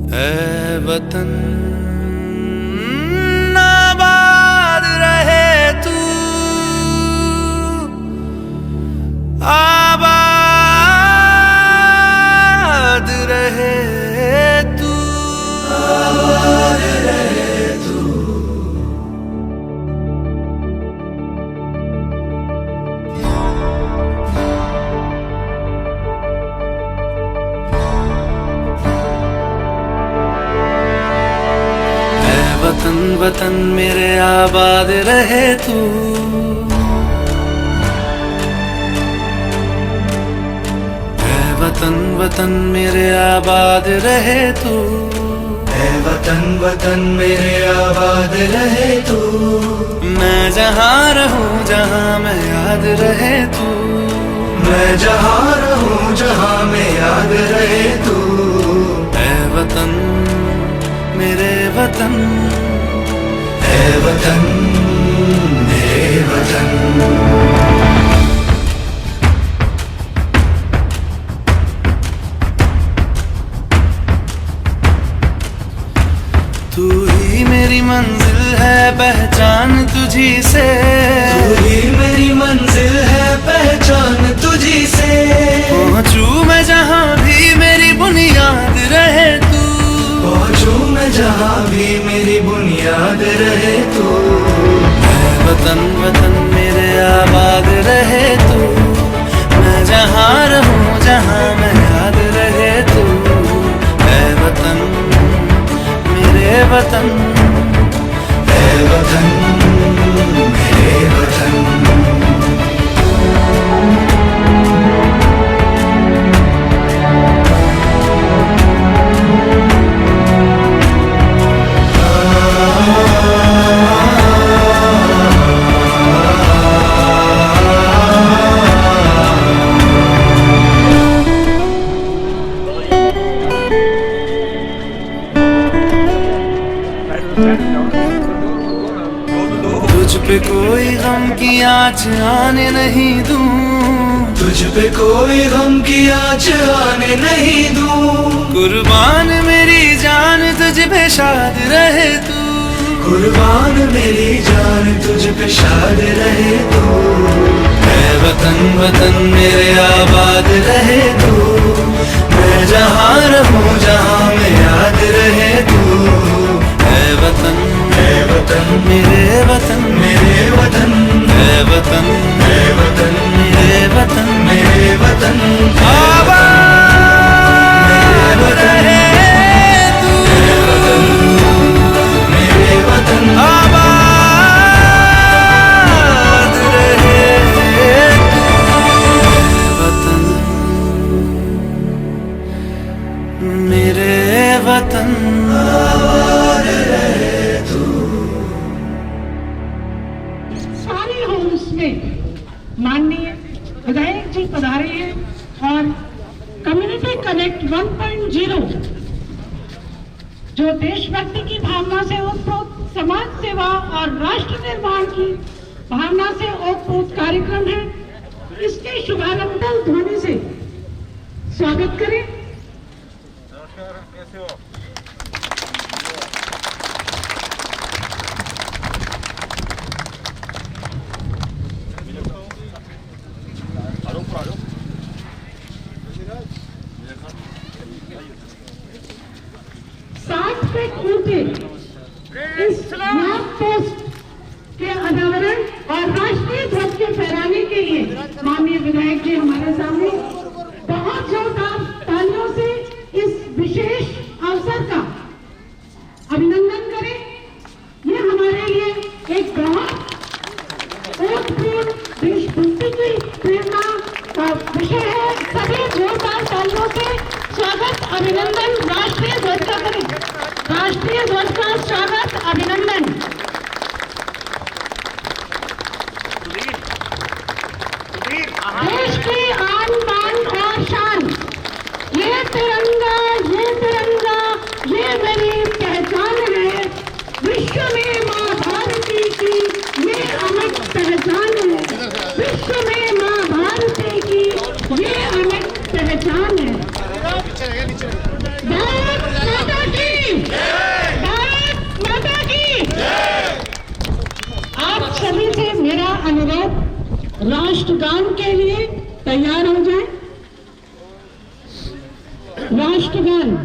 ऐ वतन आबाद रहे तू, आबाद रहे तू, आबाद रहे तू। वतन वतन मेरे आबाद रहे तू, ऐ वतन वतन मेरे आबाद रहे तू, ऐ वतन वतन मेरे आबाद रहे तू। मैं जहाँ रहूं जहाँ मैं याद रहे तू, मैं जहाँ रहूं जहाँ मैं याद रहे तू। ऐ वतन मेरे वतन, ऐ वतन मेरे वतन। तू ही मेरी मंजिल है पहचान तुझी से, तू ही मेरी मंजिल है पहचान तुझी से। पहुंचूं मैं जहाँ भी मेरी बुनियाद रहे तू, पहुंचूं मैं जहाँ भी मेरी बुनियाद रहे तू। ऐ वतन वतन मेरे आबाद रहे तू, मैं जहाँ रहूं जहाँ मैं याद रहे तू। ऐ वतन मेरे वतन, ऐ वतन मेरे वतन। तुझ पे कोई गम की आँच आने नहीं दूं, तुझ पे कोई गम की आँच आने नहीं दूं। कुर्बान मेरी जान तुझ पे शाद रहे तू, कुर्बान मेरी जान तुझ पे शाद रहे तू। ऐ वतन वतन मेरे आबाद रहे तू, मैं जहाँ रहूं जहाँ मैं याद रहे तू। ऐ वतन मेरे वतन, मेरे वतन, ऐ वतन, ऐ वतन मेरे वतन, मेरे वतन। आबाद रहे तू, मेरे वतन, आबाद रहे तू। वतन मेरे वतन, आबाद रहे तू। सारे होम्स में माननीय विधायक जी पधारे हैं और कम्युनिटी कनेक्ट 1.0 जो देशभक्ति की भावना से ओतप्रोत समाज सेवा और राष्ट्र निर्माण की भावना से ओतप्रोत कार्यक्रम है, इसके शुभारंभ ध्वनि से स्वागत करें। नमस्कार, कैसे हो? इस लैंप पोस्ट के अनावरण और राष्ट्रीय ध्वज के फहराने के लिए माननीय विधायक जी हमारे सामने बहुत जोरदार तालियों से इस विशेष अवसर का अभिनंदन करें। ये हमारे लिए एक बहुत ओतप्रोत देशभक्ति की प्रेरणा का विषय है। सभी जोरदार तालियों से स्वागत अभिनंदन राष्ट्रीय ध्वज का करें। राष्ट्रीय ध्वज का स्वागत अभिनंदन। देश की आन बान और शान, ये तिरंगा, ये तिरंगा, ये मेरी पहचान है। विश्व में माँ भारती की ये अमिट पहचान है। विश्व में माँ भारती की ये अमिट पहचान है। भारत माता की राष्ट्रगान के लिए तैयार हो जाए। राष्ट्रगान।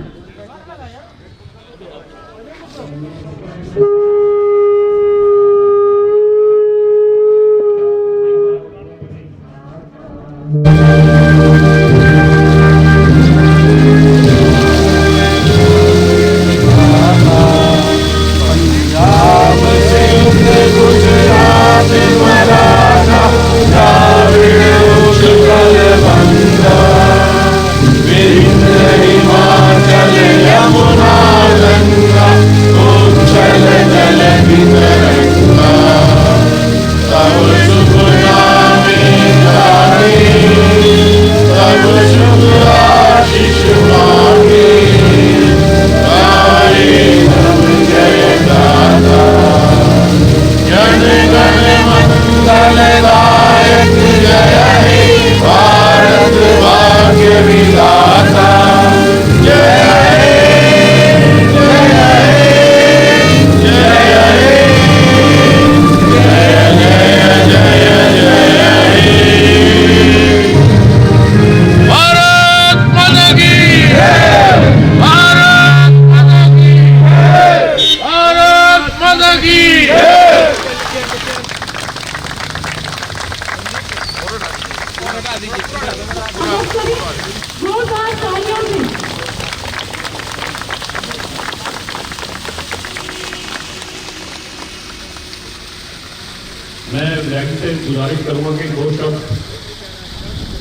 मैं विधायक से गुजारिश करूंगा कि दो शब्द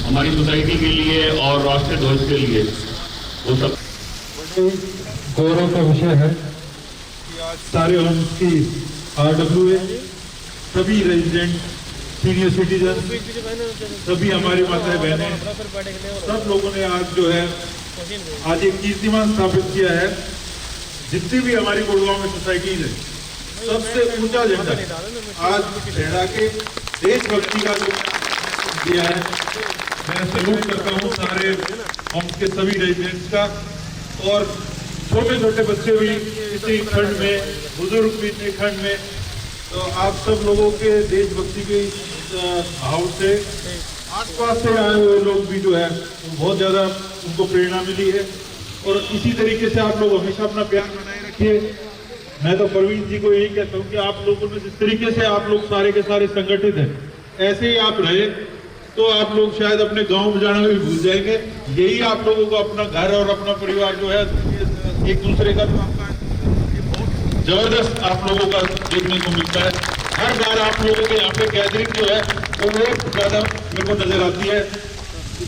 हमारी सोसाइटी के लिए और राष्ट्रीय ध्वज के लिए वो सब गौरव का विषय है कि आज सारे वंश की RWA सभी रेजिडेंट सीनियर सिटीजन सभी हमारी माताएं बहनें सब लोगों ने आज जो है आज एक कीर्तिमान स्थापित किया है। जितनी भी हमारी गुड़गांव में सोसाइटीज है सबसे ऊंचा झंडा आज लहरा के देशभक्ति का जो दिया है। मैं सैल्यूट करता हूँ सारे वंश के सभी रेजिडेंट्स का। और छोटे छोटे बच्चे भी इसी खंड में, बुजुर्ग भी इसी खंड में, तो आप सब लोगों के देशभक्ति के भाव से आसपास से आए हुए लोग भी जो है बहुत ज़्यादा उनको प्रेरणा मिली है। और इसी तरीके से आप लोग हमेशा अपना प्यार बनाए रखिए। मैं तो प्रवीण जी को यही कहता हूँ कि आप लोगों में जिस तरीके से आप लोग सारे के सारे संगठित हैं, ऐसे ही आप रहे तो आप लोग शायद अपने गांव में जाना भी भूल जाएंगे। यही आप लोगों को अपना घर और अपना परिवार जो है एक दूसरे का बहुत जबरदस्त आप लोगों का देखने को मिलता है। हर बार आप लोगों के यहाँ पे गैदरिंग जो है वो बहुत ज़्यादा मेरे को नजर आती है।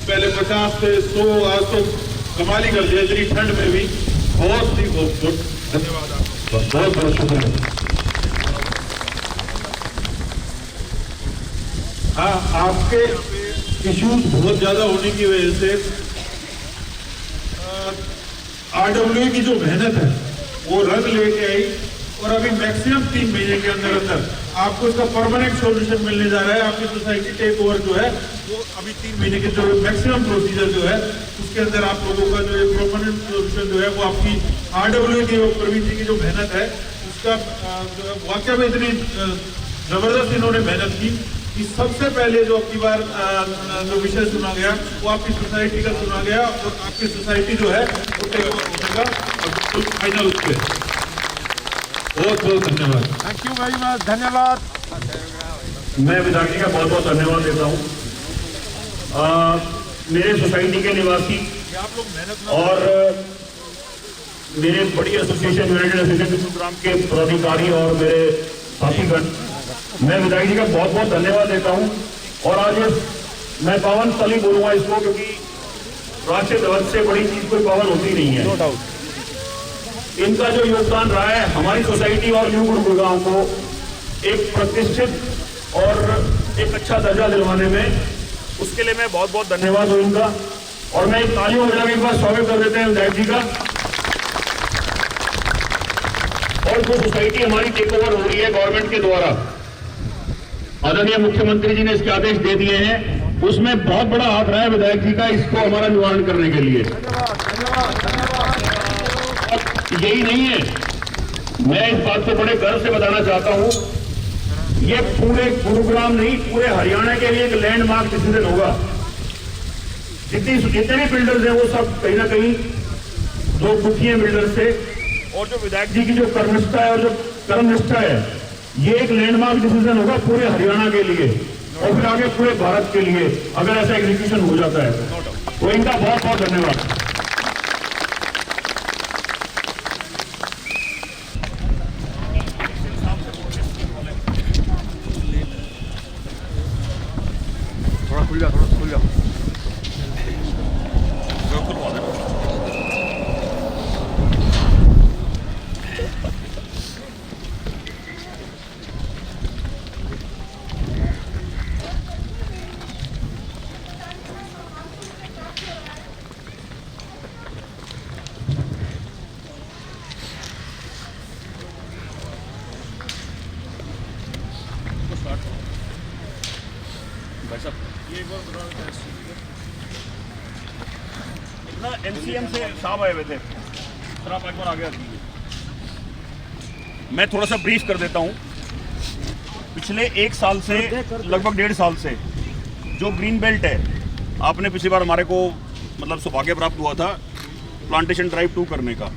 पहले 50 से 100 आज तो कमाल ही कर दिया इतनी ठंड में भी। बहुत ही बहुत धन्यवाद आपका, बहुत बहुत शुक्रिया। हाँ, आपके इश्यूज बहुत ज्यादा होने की वजह से RWA की जो मेहनत है वो रंग लेके आई और अभी मैक्सिमम 3 महीने के अंदर अंदर आपको इसका परमानेंट सॉल्यूशन मिलने जा रहा है। आपकी सोसाइटी टेक ओवर जो है वो अभी 3 महीने के जो मैक्सिमम प्रोसीजर जो है उसके अंदर आप लोगों का जो परमानेंट सॉल्यूशन जो है वो आपकी RWA की प्रवीण जी की जो मेहनत है उसका जो है वाकई में इतनी जबरदस्त इन्होंने मेहनत की कि सबसे पहले जो आपकी बार जो विषय सुना गया वो आपकी सोसाइटी का सुना गया और आपकी सोसाइटी जो है वो टेक ओवर होगा और फाइनल उस पर। बहुत बहुत धन्यवाद। थैंक यू वेरी मच, धन्यवाद। मैं विधायक जी का बहुत बहुत धन्यवाद देता हूँ। मेरे सोसाइटी के निवासी और मेरे बड़ी एसोसिएशन यूनाइटेड एसोसिएशन प्रोग्राम के पदाधिकारी और मेरे साथीगण, मैं विधायक जी का बहुत बहुत धन्यवाद देता हूँ। और आज मैं पावन स्थली बोलूँगा इसको, क्योंकि राष्ट्रीय ध्वज से बड़ी चीज कोई पावन होती नहीं है। नो डाउट इनका जो योगदान रहा है हमारी सोसाइटी और न्यू गुड़गांव को एक प्रतिष्ठित और एक अच्छा दर्जा दिलवाने में, उसके लिए मैं बहुत बहुत धन्यवाद हूँ इनका। और मैं एक तालियों बजा के एक बार स्वागत कर देते हैं विधायक जी का। और जो सोसाइटी हमारी टेक ओवर हो रही है गवर्नमेंट के द्वारा, आदरणीय मुख्यमंत्री जी ने इसके आदेश दे दिए हैं, उसमें बहुत बड़ा हाथ रहा है विधायक जी का इसको हमारा निवारण करने के लिए। यही नहीं है, मैं इस बात को बड़े गर्व से बताना चाहता हूं, ये पूरे गुरुग्राम नहीं, पूरे हरियाणा के लिए एक लैंडमार्क डिसीजन होगा। जितने भी बिल्डर्स हैं वो सब कहीं ना कहीं दो दुखिए बिल्डर्स थे, और जो विधायक जी की जो कर्मनिष्ठा है और जो कर्मनिष्ठा है, ये एक लैंडमार्क डिसीजन होगा पूरे हरियाणा के लिए और फिर आगे पूरे भारत के लिए, अगर ऐसा एग्जीक्यूशन हो जाता है तो इनका बहुत बहुत धन्यवाद। थोड़ा खुल जा इतना एमसीएम से साहब आए हुए थे, सर आप एक बार आगे आ दीजिए। मैं थोड़ा सा ब्रीफ कर देता हूं। पिछले 1 साल से लगभग 1.5 साल से जो ग्रीन बेल्ट है, आपने पिछली बार हमारे को मतलब सौभाग्य प्राप्त हुआ था प्लांटेशन ड्राइव 2 करने का,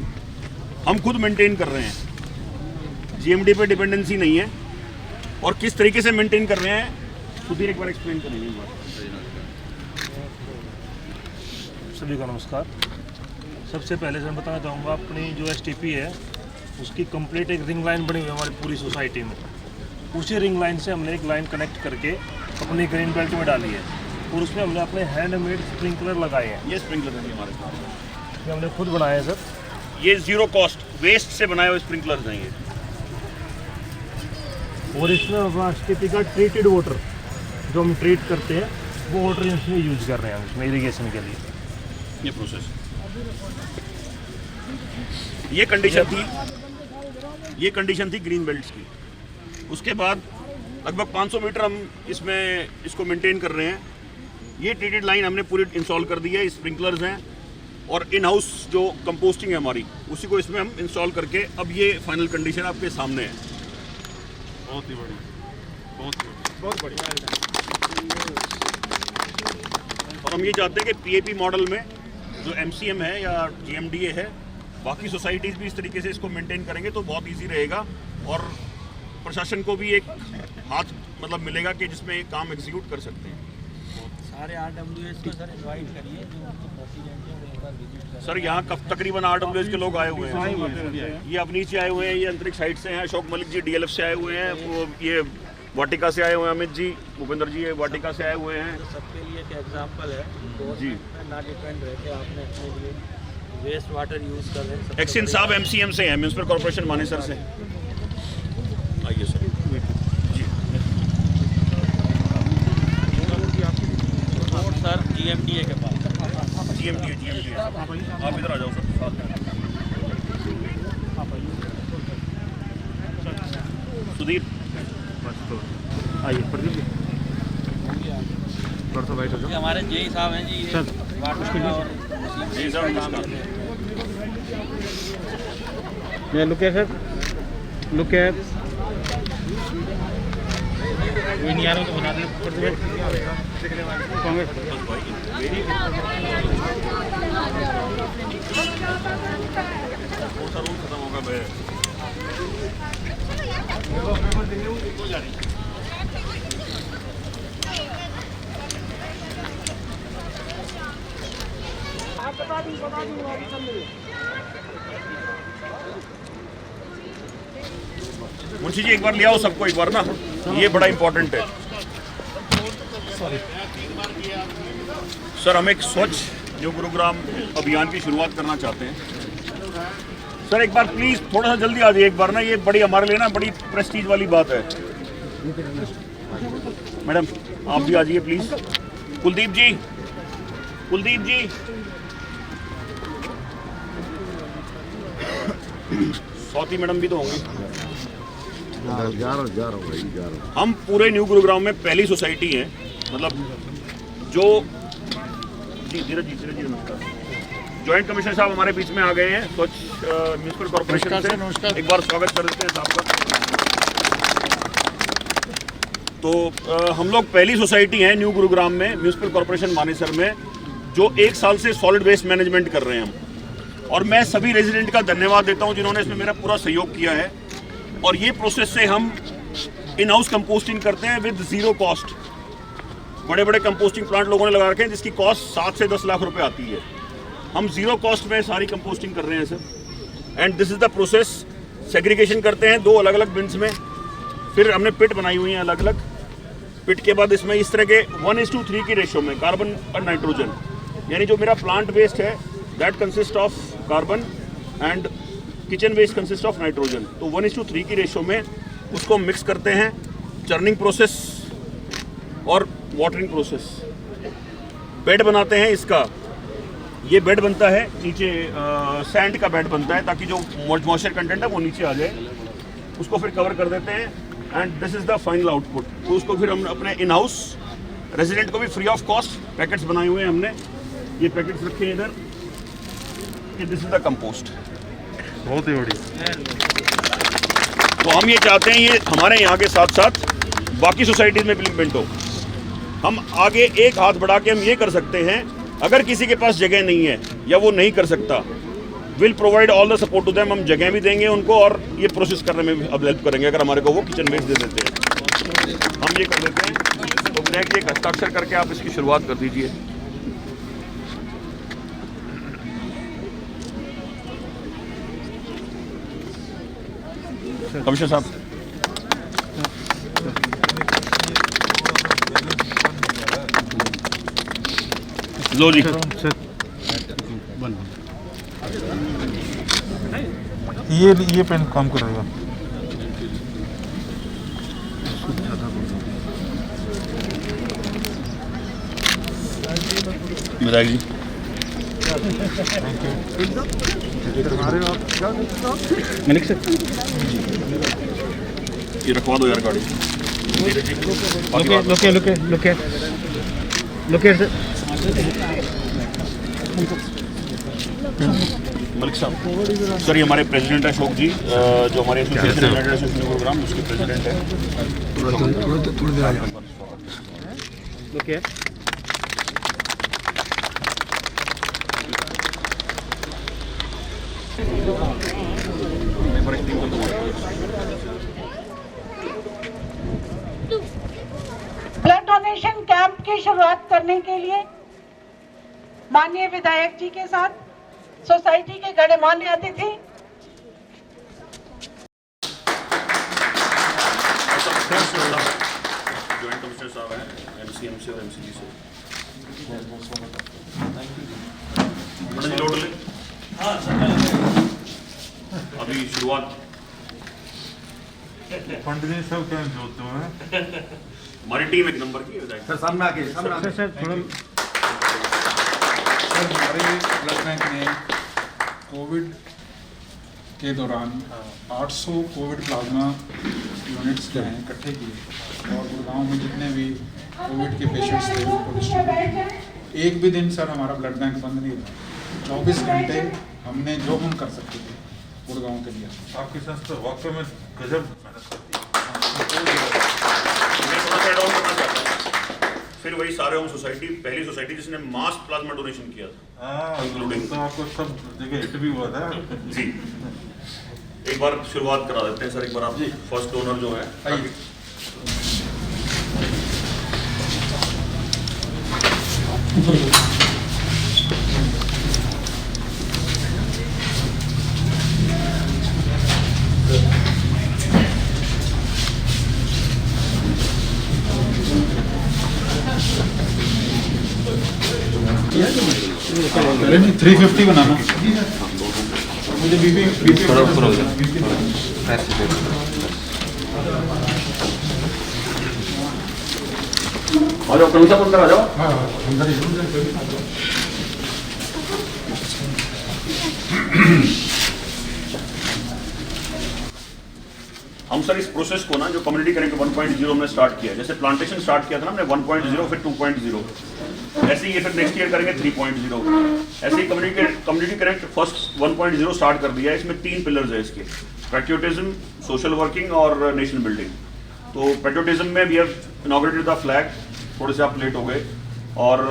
हम खुद मेंटेन कर रहे हैं, जीएमडी पे डिपेंडेंसी नहीं है। और किस तरीके से मेंटेन कर रहे हैं सुधीर एक बार एक्सप्लेन करेंगे। सभी को नमस्कार। सबसे पहले से मैं बताना चाहूँगा, अपनी जो एसटीपी है उसकी कंप्लीट एक रिंग लाइन बनी हुई है हमारी पूरी सोसाइटी में। उसी रिंग लाइन से हमने एक लाइन कनेक्ट करके अपनी ग्रीन बेल्ट में डाली है और उसमें हमने अपने हैंडमेड स्प्रिंकलर लगाए हैं। ये स्प्रिंकलर है हमारे पास, ये हमने खुद बनाए हैं सर। ये जीरो कॉस्ट वेस्ट से बनाए हुए स्प्रिंकलर्स हैं ये। और इसमें अपना एसटीपी का ट्रीटेड वाटर जो हम ट्रीट करते हैं वो वाटर इसमें यूज कर रहे हैं इसमें इरीगेशन के लिए। ये प्रोसेस, ये कंडीशन थी ग्रीन बेल्ट्स की। उसके बाद लगभग 500 मीटर हम इसको मेंटेन कर रहे हैं। ये ट्रीटेड लाइन हमने पूरी इंस्टॉल कर दी है, स्प्रिंकलर्स हैं और इन हाउस जो कंपोस्टिंग है हमारी, उसी को इसमें हम इंस्टॉल करके अब ये फाइनल कंडीशन आपके सामने है। बहुत ही बढ़िया। और हम ये चाहते हैं कि पीएपी मॉडल में जो एमसीएम है या जीएमडीए है, बाकी सोसाइटीज़ भी इस तरीके से इसको मेंटेन करेंगे तो बहुत इजी रहेगा और प्रशासन को भी एक हाथ मतलब मिलेगा कि जिसमें एक काम एग्जीक्यूट कर सकते हैं। सारे RWS को सर इनवाइट करिए जो उनके प्रेसिडेंट हैं वो एक बार विजिट करें। सर यहाँ तकरीबन RWS के लोग आए हुए हैं। ये अवनीश जी आए हुए हैं, ये अंतरिक्ष साइड से हैं, अशोक मलिक जी DLF से आए हुए हैं, वो ये वाटिका से आए हुए हैं, अमित जी, भूपेंद्र जी ये वाटिका से आए हुए हैं। सबके लिए एक एग्जाम्पल है, जी ना डिपेंड रहे कि आपने अपने लिए वेस्ट वाटर यूज़ कर रहे हैं। एक्सिन साहब MCM से हैं, म्यूनसिपल कॉर्पोरेशन मानेसर से। आइए सर जी। और सर GMDA के पास GMDA आप इधर आ जाओ सर। सुधीर आइए प्रदीप जी, थोड़ा सा वाइट हो जाओ। ये हमारे जेई साहब हैं जी, ये वाटर और जी सर नमस्कार। मैं लुक एट कोई नहीं आ रहा तो बना दे कांग्रेस। कौन सा रूल खत्म होगा भाई? मुंशी जी एक बार ले आओ सबको एक बार ना, ये बड़ा इंपॉर्टेंट है। सर हम एक स्वच्छ न्यू गुरुग्राम अभियान की शुरुआत करना चाहते हैं। सर एक बार प्लीज थोड़ा सा जल्दी आ जाइए एक बार ना, ये बड़ी हमारे लिए ना बड़ी प्रेस्टीज वाली बात है। मैडम आप भी आ जाइए प्लीज। कुलदीप जी स्वाति मैडम भी तो होंगी। जा रहा हूँ। हम पूरे न्यू गुरुग्राम में पहली सोसाइटी है, मतलब जो जी धीरज जी नमस्कार। जॉइंट कमिश्नर साहब हमारे बीच में आ गए हैं स्वच्छ म्युनिसिपल कॉर्पोरेशन से, एक बार स्वागत कर देते हैं साहब का। तो हम लोग पहली सोसाइटी हैं न्यू गुरुग्राम में, म्यूनिसिपल कॉर्पोरेशन मानेसर में, जो 1 साल से सॉलिड वेस्ट मैनेजमेंट कर रहे हैं हम। और मैं सभी रेजिडेंट का धन्यवाद देता हूं जिन्होंने इसमें मेरा पूरा सहयोग किया है। और ये प्रोसेस से हम इन हाउस कंपोस्टिंग करते हैं विद ज़ीरो कॉस्ट। बड़े बड़े कंपोस्टिंग प्लांट लोगों ने लगा रखे हैं जिसकी कॉस्ट 7 से 10 लाख रुपए आती है। हम ज़ीरो कॉस्ट में सारी कंपोस्टिंग कर रहे हैं sir. And this is the process. Segregation करते हैं 2 अलग अलग बिन्स में, फिर हमने पिट बनाई हुई हैं अलग अलग। पिट के बाद इसमें इस तरह के 1:3 की रेशो में कार्बन और नाइट्रोजन, यानी जो मेरा प्लांट वेस्ट है that consist of carbon and kitchen waste consist of nitrogen. तो 1:3 की रेशो में उसको मिक्स करते हैं। चर्निंग प्रोसेस और वाटरिंग प्रोसेस। बेड बनाते हैं इसका, ये बेड बनता है नीचे, सैंड का बेड बनता है ताकि जो मॉइस्चर कंटेंट है वो नीचे आ जाए। उसको फिर कवर कर देते हैं and this is the final output. तो उसको फिर हम अपने इन हाउस रेजिडेंट को भी फ्री ऑफ कॉस्ट पैकेट्स बनाए हुए हैं हमने। ये पैकेट्स रखे हैं इधर, ये दिस इज़ द कंपोस्ट। बहुत ही बढ़िया। तो हम ये चाहते हैं ये हमारे यहाँ के साथ साथ बाकी सोसाइटीज़ में इम्प्लीमेंट हो। हम आगे एक हाथ बढ़ा के हम ये कर सकते हैं, अगर किसी के पास जगह नहीं है या वो नहीं कर सकता, will provide all the support to them. हम जगह भी देंगे उनको और ये प्रोसेस करने में भी अब हेल्प करेंगे अगर हमारे को वो किचन वेस्ट दे देते हैं। हम ये कर देते हैं। तो विनायक जी एक हस्ताक्षर करके आप इसकी शुरुआत कर दीजिए। कमिश्नर साहब, लो जी। ये पेन काम करेगा। विधायक जी, मनिक सर ये रखवा दो यार गाड़ी। मलिक साहब, सर ये हमारे प्रेसिडेंट है अशोक जी, जो हमारे एसोसिएशन यूनाइटेड एसोसिएशन प्रोग्राम उसके प्रेसिडेंट है। ब्लड डोनेशन कैंप की शुरुआत करने के लिए माननीय विधायक जी के साथ सोसाइटी के गणमान्य अतिथि जॉइंट कमिश्नर साहब हैं एमसीएमसी और एमसीजी से। लोड ले अभी शुरुआत पंडित जी सब क्या जोते हैं। हमारी टीम 1 नंबर की है। सर सामने आके सर हमारे ब्लड बैंक ने कोविड के दौरान 800 कोविड प्लाज्मा यूनिट्स जो हैं इकट्ठे किए और गुड़गांव में जितने भी कोविड के पेशेंट्स थे उनको डिस्ट्रीब्यूट। एक भी दिन सर हमारा ब्लड बैंक बंद नहीं था। 24 घंटे हमने जो हम कर सकते थे गुड़गांव के लिए। आपकी संस्था वाकई में गजब मेहनत करती है। फिर वही सारे होम सोसाइटी, पहली सोसाइटी जिसने मास प्लाज्मा डोनेशन किया था, इंक्लूडिंग। तो आपको सब जगह हिट भी हुआ था जी। एक बार शुरुआत करा देते हैं सर, एक बार आप फर्स्ट डोनर जो है। पहले 350 बनाना मुझे बीपी आ जाओ कल साहब, अंदर आ जाओ। हम सर इस प्रोसेस को ना जो कम्युनिटी कनेक्ट 1.0 हमने स्टार्ट किया है, जैसे प्लांटेशन स्टार्ट किया था ना हमने 1.0 फिर 2.0, ऐसे ही ये फिर नेक्स्ट ईयर करेंगे 3.0। ऐसे ही कम्युनिटी कनेक्ट फर्स्ट 1.0 स्टार्ट कर दिया है। इसमें 3 पिलर्स है इसके, पैट्रियोटिज्म, सोशल वर्किंग और नेशन बिल्डिंग। तो पेट्रियोटिज्म में we have inaugurated the flag, थोड़े से आप लेट हो गए, और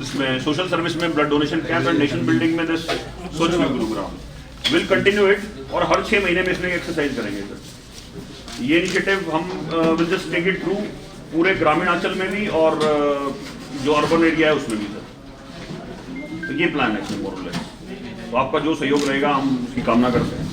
इसमें सोशल सर्विस में blood donation camp and nation building में this Swachh Gurugram will continue it, और हर 6 महीने में इसमें एक्सरसाइज करेंगे सर। ये इनिशिएटिव हम will just take it through पूरे ग्रामीण अंचल में भी और जो अर्बन एरिया है उसमें भी सर। तो ये प्लान है इसमें मोरलेस, तो आपका जो सहयोग रहेगा हम उसकी कामना करते हैं।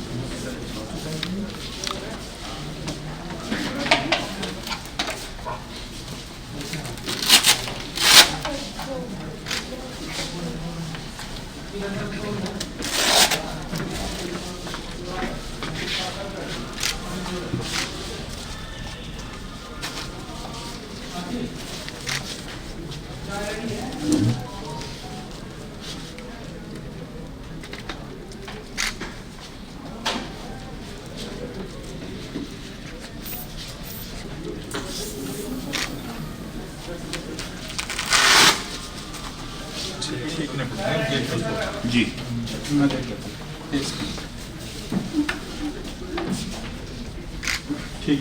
जी ठीक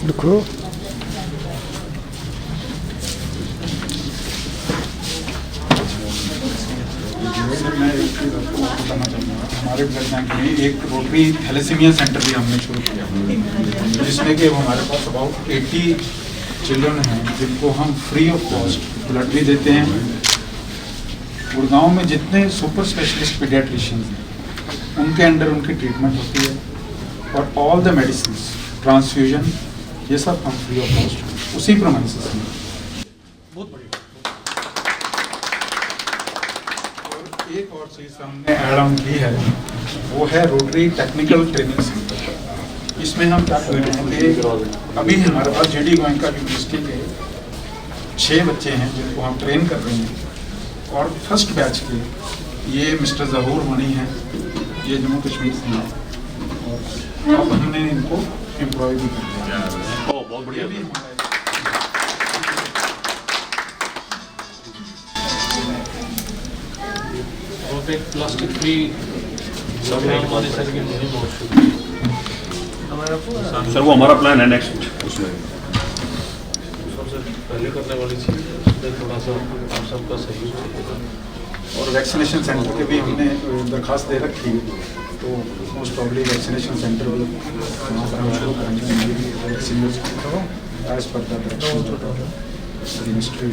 देखो मैं एक चीज़ आपको बताना चाहूँगा। हमारे ब्लड बैंक में एक रोटरी थैलेसीमिया सेंटर भी हमने शुरू किया, जिसमें कि हमारे पास अबाउट 80 चिल्ड्रन हैं जिनको हम फ्री ऑफ कॉस्ट ब्लड भी देते हैं। गुड़गांव में जितने सुपर स्पेशलिस्ट पीडियाट्रिशियन हैं उनके अंडर उनकी ट्रीटमेंट होती है, और ऑल द मेडिसिन, ट्रांसफ्यूजन, ये सब हम फ्री ऑफ कॉस्ट उसी प्रोमाइसिस में। बहुत बढ़िया। और एक और चीज़ हमने ऐड ऑन की है, वो है रोटरी टेक्निकल ट्रेनिंग सेंटर। इसमें हम क्या कर रहे हैं कि अभी हमारे पास जेडी गोयनका यूनिवर्सिटी के 6 बच्चे हैं जिनको हम ट्रेन कर रहे हैं, और फर्स्ट बैच के ये मिस्टर जहूर मनी हैं, ये जम्मू कश्मीर से हैं, और अब हमने इनको एम्प्लॉय भी कर दिया। बहुत बढ़िया भी और एक प्लास्टिक फ्री हमारे सर की मुहिम हो सर, वो हमारा प्लान है नेक्स्ट उसमें। सबसे पहले करने वाली चीज़ थोड़ा सा आप सबका सहयोग चाहिए। और वैक्सीनेशन सेंटर के भी हमने दरखास्त दे रखी है, तो मोस्ट प्रॉब्ली वैक्सीनेशन सेंटर भी वहाँ पर हम शुरू करेंगे एज पर द मिनिस्ट्री।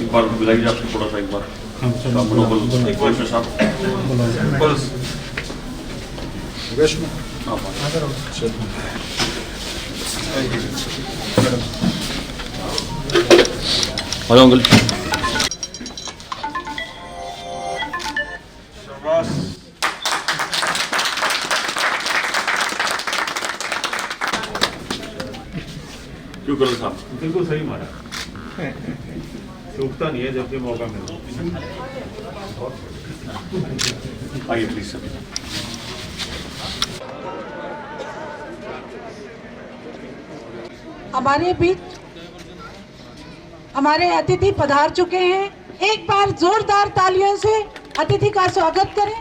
एक बार बुलाइए आपसे थोड़ा सा, एक बार हेलो अंकल। क्यों करो साहब? बिल्कुल सही मारा, चूकता नहीं है जब भी मौका मिले। आइए प्लीज सर। हमारे बीच हमारे अतिथि पधार चुके हैं। एक बार जोरदार तालियों से अतिथि का स्वागत करें।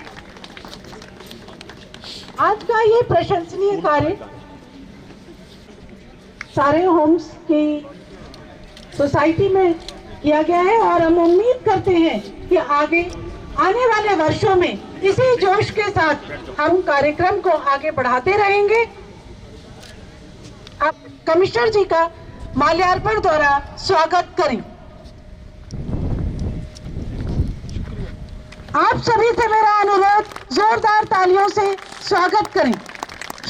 आज का ये प्रशंसनीय कार्य सारे होम्स की सोसाइटी में किया गया है, और हम उम्मीद करते हैं कि आगे आने वाले वर्षों में इसी जोश के साथ हम कार्यक्रम को आगे बढ़ाते रहेंगे। अब कमिश्नर जी का माल्यार्पण द्वारा स्वागत करें। आप सभी से मेरा अनुरोध, जोरदार तालियों से स्वागत करें।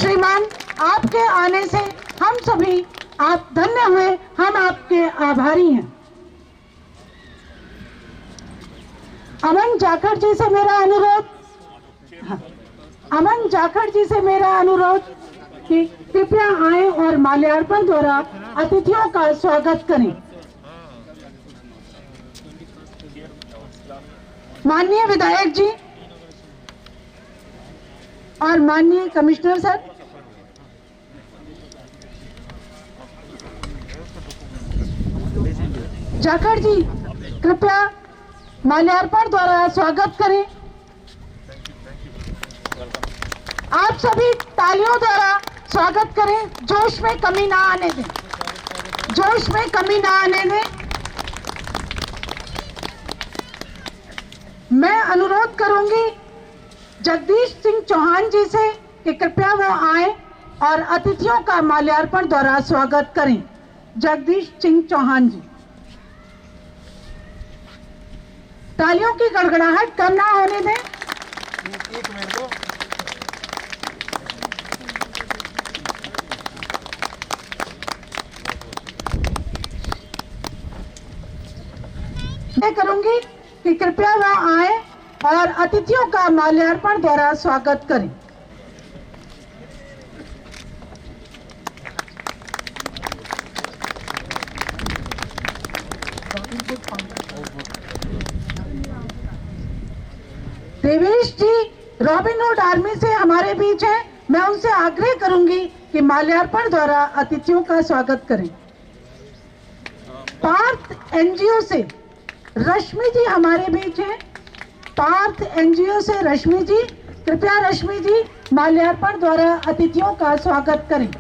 श्रीमान, आपके आने से हम सभी आप धन्य हुए, हम आपके आभारी हैं। अमन जाखड़ जी से मेरा अनुरोध, अमन जाखड़ जी से मेरा अनुरोध कि कृपया आए और माल्यार्पण द्वारा अतिथियों का स्वागत करें। माननीय विधायक जी और माननीय कमिश्नर सर, जाखड़ जी कृपया माल्यार्पण द्वारा स्वागत करें। आप सभी तालियों द्वारा स्वागत करें, जोश में कमी ना आने दें, जोश में कमी ना आने दें। मैं अनुरोध करूंगी जगदीश सिंह चौहान जी से कि कृपया वो आए और अतिथियों का माल्यार्पण द्वारा स्वागत करें। जगदीश सिंह चौहान जी, तालियों की गड़गड़ाहट कम ना होने दें। मैं करूंगी कि कृपया वह आए और अतिथियों का माल्यार्पण द्वारा स्वागत करें। देवेश जी रॉबिनहुड आर्मी से हमारे बीच हैं, मैं उनसे आग्रह करूंगी कि माल्यार्पण द्वारा अतिथियों का स्वागत करें। पार्थ एनजीओ से रश्मि जी हमारे बीच हैं, पार्थ एनजीओ से रश्मि जी, कृपया रश्मि जी माल्यार्पण द्वारा अतिथियों का स्वागत करें।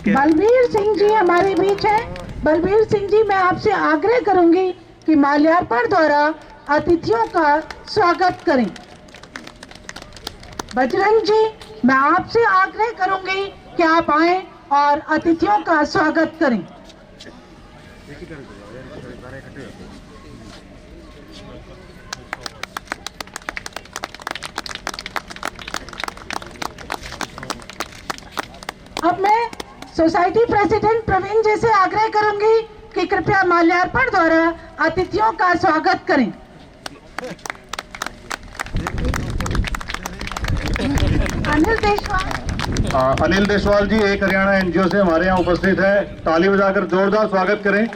बलबीर सिंह जी हमारे बीच हैं, बलबीर सिंह जी मैं आपसे आग्रह करूंगी कि माल्यार्पण द्वारा अतिथियों का स्वागत करें। बजरंग जी मैं आपसे आग्रह करूंगी कि आप आए और अतिथियों का स्वागत करें। अब मैं सोसाइटी प्रेसिडेंट प्रवीण जी से आग्रह करूंगी कि कृपया माल्यार्पण द्वारा अतिथियों का स्वागत करें। अनिल देशवाल जी एक हरियाणा एनजीओ से हमारे यहाँ उपस्थित है, ताली बजाकर जोरदार स्वागत करें।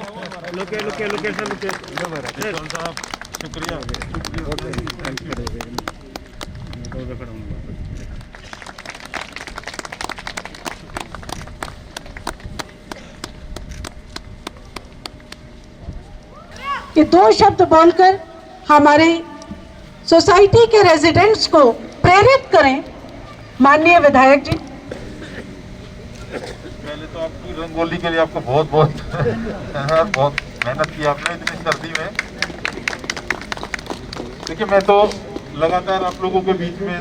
कि दो शब्द बोलकर हमारे सोसाइटी के रेजिडेंट्स को प्रेरित करें। माननीय विधायक जी, पहले तो आपकी रंगोली के लिए आपको बहुत बहुत धन्यवाद। बहुत मेहनत की आपने इतनी सर्दी में। देखिए मैं तो लगातार आप लोगों के बीच में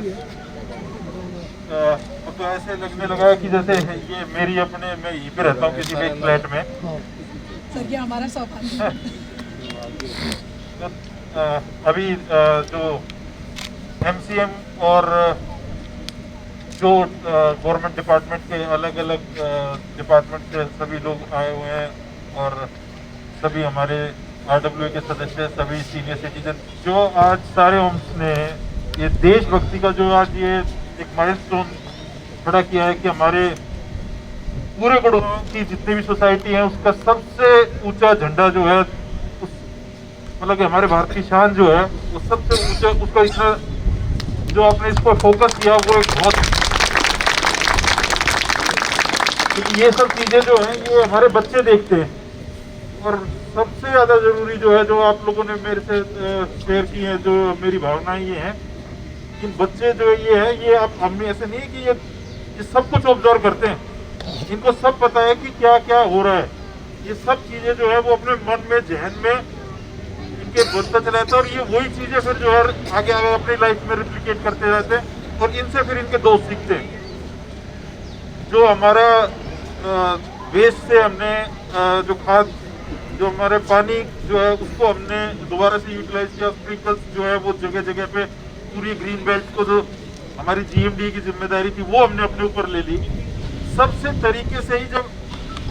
तो ऐसे लगने लगा कि जैसे ये मेरी अपने मैं यहीं पे रहता हूँ किसी भी एक फ्लैट में। सर ये हमारा सौभाग्य है। अभी जो एमसीएम और जो गवर्नमेंट डिपार्टमेंट के अलग अलग डिपार्टमेंट के सभी लोग आए हुए हैं और सभी हमारे आरडब्ल्यूए के सदस्य, सभी सीनियर सिटीजन, जो आज सारे होम्स ने ये देशभक्ति का जो आज ये एक माइलस्टोन खड़ा किया है कि हमारे पूरे गुड़गांव की जितनी भी सोसाइटी है उसका सबसे ऊंचा झंडा जो है मतलब कि हमारे भारत की शान जो है वो सबसे ऊंचा, उसका इतना जो आपने इसको फोकस किया वो एक बहुत, ये सब चीजें जो हैं ये हमारे बच्चे देखते हैं। और सबसे ज्यादा जरूरी जो है, जो आप लोगों ने मेरे से शेयर की है, जो मेरी भावनाएं ये हैं, इन बच्चे जो ये है ये आप हमने ऐसे नहीं है कि ये सब कुछ ऑब्जर्व करते हैं, इनको सब पता है कि क्या क्या हो रहा है। ये सब चीजें जो है वो अपने मन में, जहन में इनके बनता चला जाता है और ये वही चीजें फिर जो है आगे आगे अपनी लाइफ में रिप्लिकेट करते रहते हैं और इनसे फिर इनके दोस्त सीखते हैं। जो हमारा वेस्ट से हमने जो खाद, जो हमारे पानी जो है उसको हमने दोबारा से यूटिलाइज किया, स्प्रिंकल्स जो है वो जगह जगह पे पूरी ग्रीन बेल्ट को जो हमारी जीएमडी की जिम्मेदारी थी वो हमने अपने ऊपर ले ली। सबसे तरीके से ही जब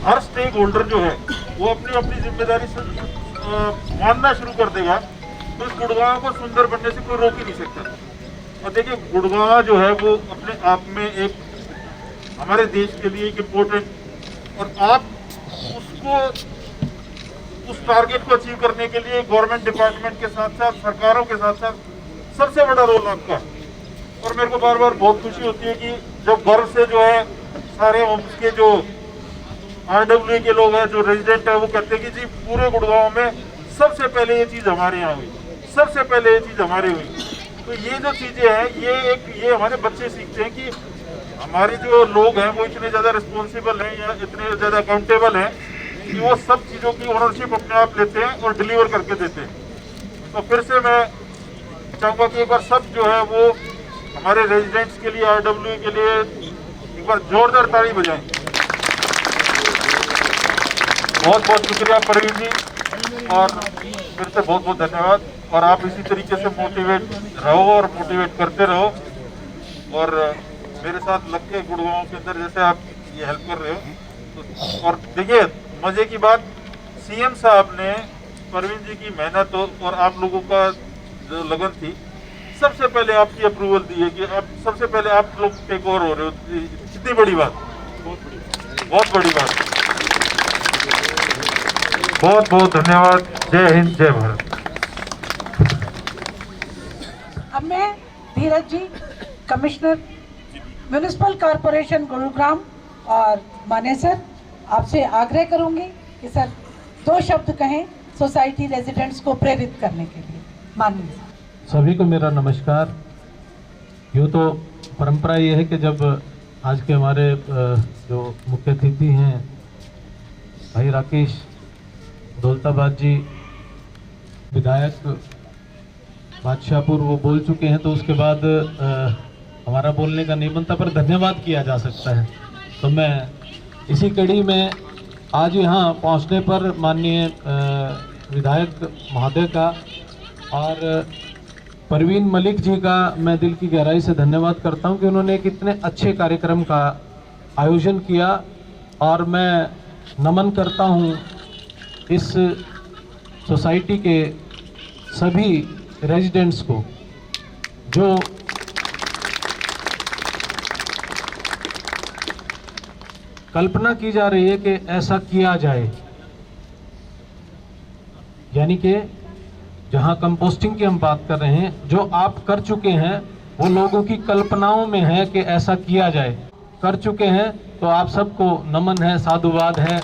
हर स्टेक होल्डर जो है वो अपनी अपनी जिम्मेदारी से मानना शुरू कर देगा तो इस गुड़गांव को सुंदर बनने से कोई रोक ही नहीं सकता। और देखिए गुड़गांव जो है वो अपने आप में एक हमारे देश के लिए एक इम्पोर्टेंट, और आप उसको उस टारगेट को अचीव करने के लिए गवर्नमेंट डिपार्टमेंट के साथ साथ सरकारों के साथ साथ सबसे बड़ा रोल आपका। और मेरे को बार बार बहुत खुशी होती है कि जब गर्व से जो है सारे होम्स के जो आरडब्ल्यूए के लोग हैं, जो रेजिडेंट है, वो कहते हैं कि जी पूरे गुड़गांव में सबसे पहले ये चीज़ हमारे यहाँ हुई, सबसे पहले ये चीज़ हमारे हुई। तो ये जो चीज़ें हैं ये हमारे बच्चे सीखते हैं कि हमारे जो लोग हैं वो इतने ज़्यादा रिस्पॉन्सिबल हैं या इतने ज़्यादा अकाउंटेबल हैं कि वो सब चीज़ों की ओनरशिप अपने आप लेते हैं और डिलीवर करके देते हैं। तो फिर से मैं चाहूँगा कि एक बार सब जो है वो हमारे रेजिडेंट्स के लिए, RWA के लिए एक बार जोरदार ताली बजाएं। बहुत बहुत शुक्रिया परवीन जी, और फिर से बहुत बहुत धन्यवाद। और आप इसी तरीके से मोटिवेट रहो और मोटिवेट करते रहो, और मेरे साथ लग के गुड़गांव के अंदर जैसे आप ये हेल्प कर रहे हो तो, और देखिए मजे की बात, CM साहब ने परवीन जी की मेहनत और आप लोगों का जो लगन थी, सबसे पहले आपकी अप्रूवल दी है कि अब सबसे पहले आप लोग टेक ओवर हो रहे हो। कितनी बड़ी बात, बहुत बड़ी बात। बहुत बहुत धन्यवाद। जय हिंद, जय भारत। अब मैं धीरज जी, कमिश्नर म्युनिसिपल कॉरपोरेशन गुरुग्राम और मानेसर, आपसे आग्रह करूंगी कि सर 2 शब्द कहें सोसाइटी रेजिडेंट्स को प्रेरित करने के लिए। माननीय सभी को मेरा नमस्कार। यूँ तो परंपरा ये है कि जब आज के हमारे जो मुख्य अतिथि हैं भाई राकेश दौलताबाद जी, विधायक बादशाहपुर, वो बोल चुके हैं, तो उसके बाद हमारा बोलने का नहीं बनता, पर धन्यवाद किया जा सकता है। तो मैं इसी कड़ी में आज यहाँ पहुँचने पर माननीय विधायक महोदय का और परवीन मलिक जी का मैं दिल की गहराई से धन्यवाद करता हूँ कि उन्होंने एक इतने अच्छे कार्यक्रम का आयोजन किया, और मैं नमन करता हूँ इस सोसाइटी के सभी रेजिडेंट्स को जो कल्पना की जा रही है कि ऐसा किया जाए, यानी कि जहां कंपोस्टिंग की हम बात कर रहे हैं, जो आप कर चुके हैं वो लोगों की कल्पनाओं में है कि ऐसा किया जाए। कर चुके हैं तो आप सबको नमन है, साधुवाद है।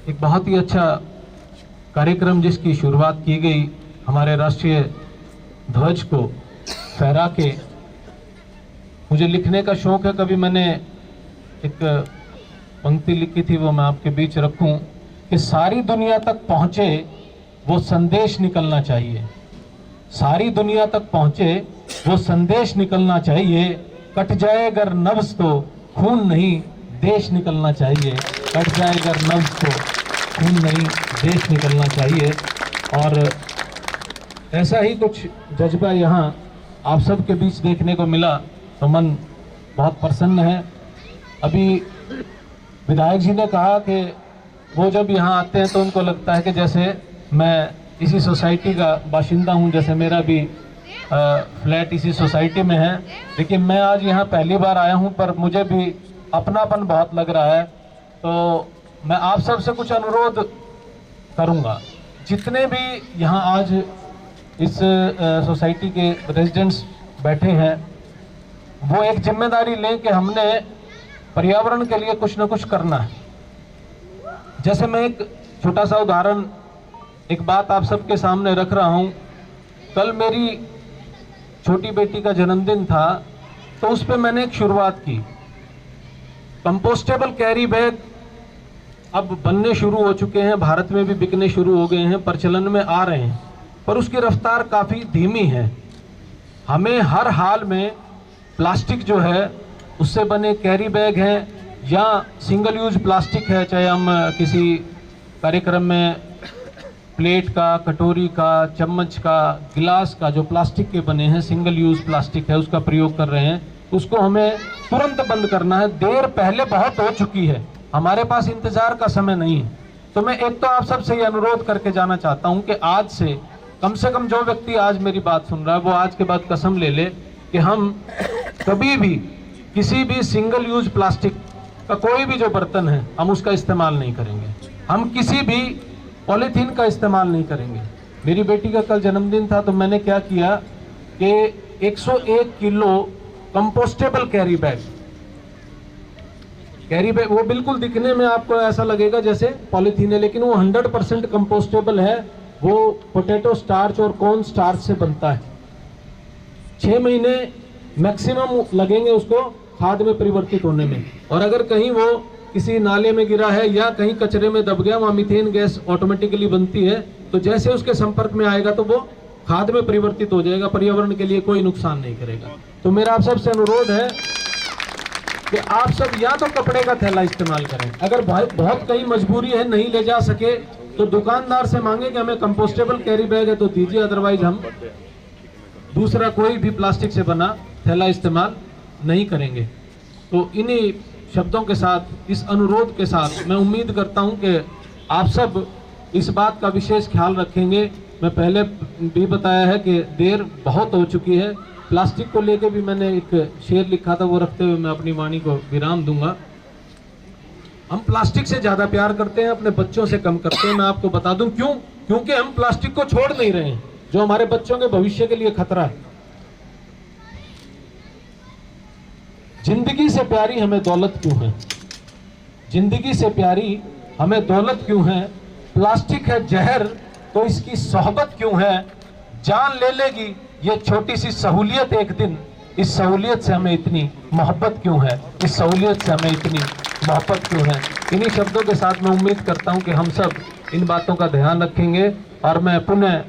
एक बहुत ही अच्छा कार्यक्रम जिसकी शुरुआत की गई हमारे राष्ट्रीय ध्वज को फहरा के। मुझे लिखने का शौक है, कभी मैंने एक पंक्ति लिखी थी, वो मैं आपके बीच रखूं कि सारी दुनिया तक पहुंचे वो संदेश निकलना चाहिए। सारी दुनिया तक पहुंचे वो संदेश निकलना चाहिए। कट जाए अगर नब्ज तो खून नहीं देश निकलना चाहिए। कट जाए अगर नब्ज तो खून नहीं देश निकलना चाहिए। और ऐसा ही कुछ जज्बा यहाँ आप सबके बीच देखने को मिला, तो मन बहुत प्रसन्न है। अभी विधायक जी ने कहा कि वो जब यहाँ आते हैं तो उनको लगता है कि जैसे मैं इसी सोसाइटी का बाशिंदा हूँ, जैसे मेरा भी फ्लैट इसी सोसाइटी में है। लेकिन मैं आज यहाँ पहली बार आया हूँ, पर मुझे भी अपनापन बहुत लग रहा है। तो मैं आप सब से कुछ अनुरोध करूँगा, जितने भी यहाँ आज इस सोसाइटी के रेजिडेंट्स बैठे हैं, वो एक जिम्मेदारी लें कि हमने पर्यावरण के लिए कुछ न कुछ करना है। जैसे मैं एक छोटा सा उदाहरण, एक बात आप सबके सामने रख रहा हूँ। कल मेरी छोटी बेटी का जन्मदिन था, तो उस पर मैंने एक शुरुआत की। कंपोस्टेबल कैरी बैग अब बनने शुरू हो चुके हैं, भारत में भी बिकने शुरू हो गए हैं, प्रचलन में आ रहे हैं, पर उसकी रफ्तार काफ़ी धीमी है। हमें हर हाल में प्लास्टिक जो है उससे बने कैरी बैग हैं या सिंगल यूज प्लास्टिक है, चाहे हम किसी कार्यक्रम में प्लेट का, कटोरी का, चम्मच का, गिलास का, जो प्लास्टिक के बने हैं, सिंगल यूज प्लास्टिक है, उसका प्रयोग कर रहे हैं, उसको हमें तुरंत बंद करना है। देर पहले बहुत हो चुकी है, हमारे पास इंतजार का समय नहीं है। तो मैं एक तो आप सबसे ये अनुरोध करके जाना चाहता हूँ कि आज से कम जो व्यक्ति आज मेरी बात सुन रहा है, वो आज के बाद कसम ले ले कि हम कभी भी किसी भी सिंगल यूज प्लास्टिक का कोई भी जो बर्तन है, हम उसका इस्तेमाल नहीं करेंगे। हम किसी भी पॉलीथीन का इस्तेमाल नहीं करेंगे। मेरी बेटी का कल जन्मदिन था, तो मैंने क्या किया कि 101 kilo compostable carry bag carry bag वो बिल्कुल दिखने में आपको ऐसा लगेगा जैसे पॉलीथीन है, लेकिन वो 100% कंपोस्टेबल है। वो पोटैटो स्टार्च और कॉर्न स्टार्च से बनता है। 6 महीने मैक्सिमम लगेंगे उसको खाद में परिवर्तित होने में। और अगर कहीं वो किसी नाले में गिरा है या कहीं कचरे में दब गया, वहाँ मीथेन गैस ऑटोमेटिकली बनती है, तो जैसे उसके संपर्क में आएगा तो वो खाद में परिवर्तित हो जाएगा, पर्यावरण के लिए कोई नुकसान नहीं करेगा। तो मेरा आप सबसे अनुरोध है कि आप सब या तो कपड़े का थैला इस्तेमाल करें, अगर बहुत कहीं मजबूरी है नहीं ले जा सके तो दुकानदार से मांगे कि हमें कंपोस्टेबल कैरी बैग है तो दीजिए, अदरवाइज हम दूसरा कोई भी प्लास्टिक से बना थैला इस्तेमाल नहीं करेंगे। तो इन्हीं शब्दों के साथ, इस अनुरोध के साथ मैं उम्मीद करता हूं कि आप सब इस बात का विशेष ख्याल रखेंगे। मैं पहले भी बताया है कि देर बहुत हो चुकी है। प्लास्टिक को लेके भी मैंने एक शेर लिखा था, वो रखते हुए मैं अपनी वाणी को विराम दूंगा। हम प्लास्टिक से ज़्यादा प्यार करते हैं, अपने बच्चों से कम करते हैं। मैं आपको बता दूं क्यों? क्योंकि हम प्लास्टिक को छोड़ नहीं रहे हैं, जो हमारे बच्चों के भविष्य के लिए खतरा है। जिंदगी से प्यारी हमें दौलत क्यों है? जिंदगी से प्यारी हमें दौलत क्यों है? प्लास्टिक है जहर तो इसकी सोहबत क्यों है? जान ले लेगी ये छोटी सी सहूलियत एक दिन, इस सहूलियत से हमें इतनी मोहब्बत क्यों है? इस सहूलियत से हमें इतनी मोहब्बत क्यों है? इन्हीं शब्दों के साथ मैं उम्मीद करता हूं कि हम सब इन बातों का ध्यान रखेंगे। और मैं पुनः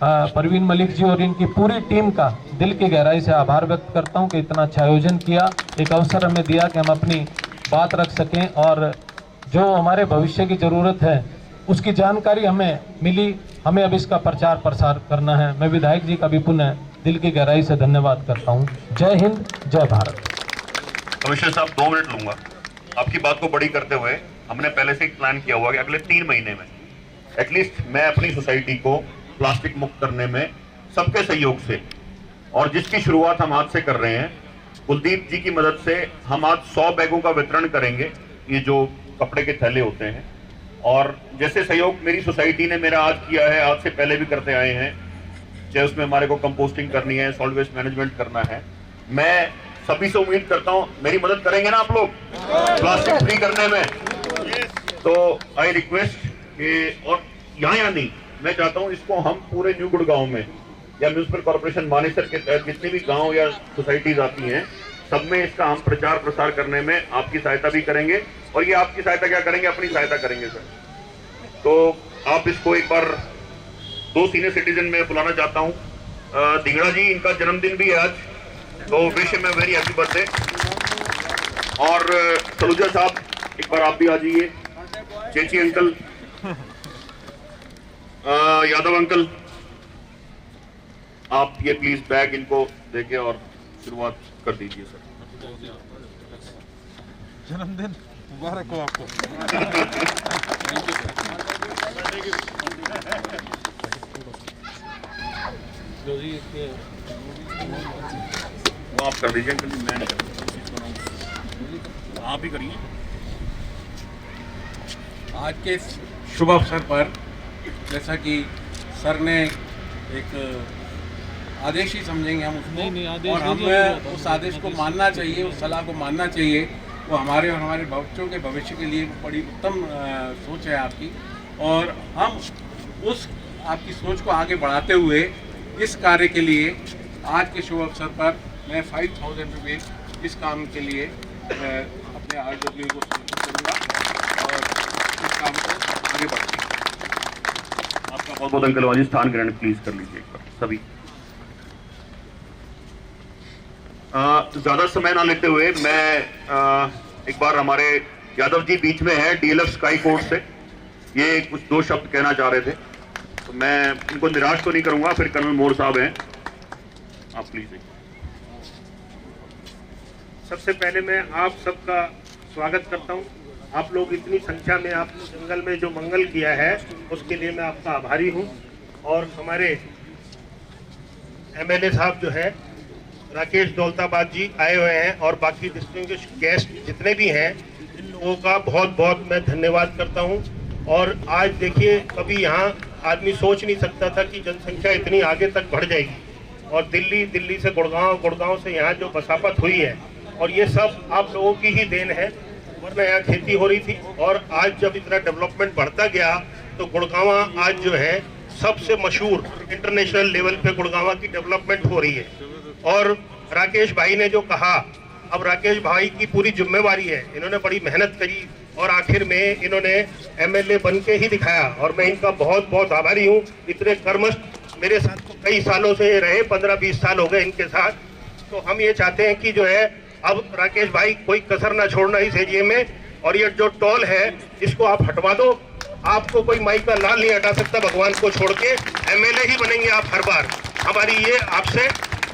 परवीन मलिक जी और इनकी पूरी टीम का दिल की गहराई से आभार व्यक्त करता हूं कि इतना अच्छा आयोजन किया, एक अवसर हमें दिया कि हम अपनी बात रख सकें और जो हमारे भविष्य की ज़रूरत है उसकी जानकारी हमें मिली। हमें अब इसका प्रचार प्रसार करना है। मैं विधायक जी का भी पुनः दिल की गहराई से धन्यवाद करता हूँ। जय हिंद, जय भारत। कमिश्नर साहब 2 मिनट लूंगा। आपकी बात को बड़ी करते हुए हमने पहले से एक प्लान किया हुआ कि अगले 3 महीने में एटलीस्ट मैं अपनी सोसाइटी को प्लास्टिक मुक्त करने में सबके सहयोग से, और जिसकी शुरुआत हम आज से कर रहे हैं, कुलदीप जी की मदद से हम आज 100 बैगों का वितरण करेंगे, ये जो कपड़े के थैले होते हैं। और जैसे सहयोग मेरी सोसाइटी ने मेरा आज किया है, आज से पहले भी करते आए हैं, चाहे उसमें हमारे को कंपोस्टिंग करनी है, सॉल्ट वेस्ट मैनेजमेंट करना है, मैं सभी से उम्मीद करता हूं मेरी मदद करेंगे ना आप लोग प्लास्टिक फ्री करने में। तो आई रिक्वेस्ट कि, और यहाँ नहीं, मैं चाहता हूं इसको हम पूरे न्यू गुड़गांव में या म्यूनिसिपल कॉर्पोरेशन मानेसर के तहत जितने भी गांव या सोसाइटीज आती हैं, सब में इसका हम प्रचार प्रसार करने में आपकी सहायता भी करेंगे। और ये आपकी सहायता क्या करेंगे? अपनी सहायता करेंगे सर। तो आप इसको एक बार 2 सीनियर सिटीजन में बुलाना चाहता हूँ। धिंगड़ा जी, इनका जन्मदिन भी है आज, तो विश में वेरी हैप्पी बर्थडे। और सलूजा साहब, एक बार आप भी आ जाइए। चेची अंकल, यादव अंकल, आप ये प्लीज बैग इनको देके और शुरुआत कर दीजिए सर। जन्मदिन मुबारक हो आपको। वो आप कर दीजिए अंकल जी, मैं नहीं कर, आप ही करिए। आज के शुभ अवसर पर जैसा कि सर ने एक आदेश ही समझेंगे हम उसको, और हमें उस आदेश को मानना चाहिए, उस सलाह को मानना चाहिए। वो हमारे और हमारे बच्चों के भविष्य के लिए बड़ी उत्तम सोच है आपकी, और हम उस आपकी सोच को आगे बढ़ाते हुए इस कार्य के लिए आज के शुभ अवसर पर मैं 5000 रुपये इस काम के लिए अपने RW को समर्पित करूँगा और इस काम को आगे बढ़ाऊँगा। आपका बहुत बहुत अंकल, स्थान ग्रहण प्लीज कर लीजिए एक बार सभी। ज्यादा समय ना लेते हुए मैं एक बार, हमारे यादव जी बीच में है DLF स्काई कोर्ट से, ये कुछ 2 शब्द कहना चाह रहे थे, तो मैं इनको निराश तो नहीं करूंगा। फिर कर्नल मोर साहब हैं, आप प्लीज। सबसे पहले मैं आप सबका स्वागत करता हूं। आप लोग इतनी संख्या में आप जंगल में जो मंगल किया है उसके लिए मैं आपका आभारी हूं। और हमारे MLA साहब जो है राकेश दौलताबाद जी आए हुए हैं, और बाकी डिस्टिंग्विश्ड गेस्ट जितने भी हैं, इन लोगों का बहुत बहुत मैं धन्यवाद करता हूं। और आज देखिए, कभी यहाँ आदमी सोच नहीं सकता था कि जनसंख्या इतनी आगे तक बढ़ जाएगी, और दिल्ली से गुड़गांव, गुड़गांव से यहाँ जो बसापत हुई है, और ये सब आप लोगों की ही देन है। वरना यहाँ खेती हो रही थी। और आज जब इतना डेवलपमेंट बढ़ता गया तो गुड़गांवा आज जो है सबसे मशहूर इंटरनेशनल लेवल पे गुड़गांवा की डेवलपमेंट हो रही है। और राकेश भाई ने जो कहा, अब राकेश भाई की पूरी जिम्मेवारी है, इन्होंने बड़ी मेहनत करी और आखिर में इन्होंने एमएलए बन के ही दिखाया और मैं इनका बहुत बहुत आभारी हूँ। इतने कर्मठ मेरे साथ तो कई सालों से रहे, 15-20 साल हो गए इनके साथ। तो हम ये चाहते हैं कि जो है अब राकेश भाई कोई कसर ना छोड़ना इस एरिया में, और ये जो टोल है इसको आप हटवा दो। आपको कोई माई का लाल नहीं हटा सकता भगवान को छोड़ के, एमएलए ही बनेंगे आप हर बार। हमारी ये आपसे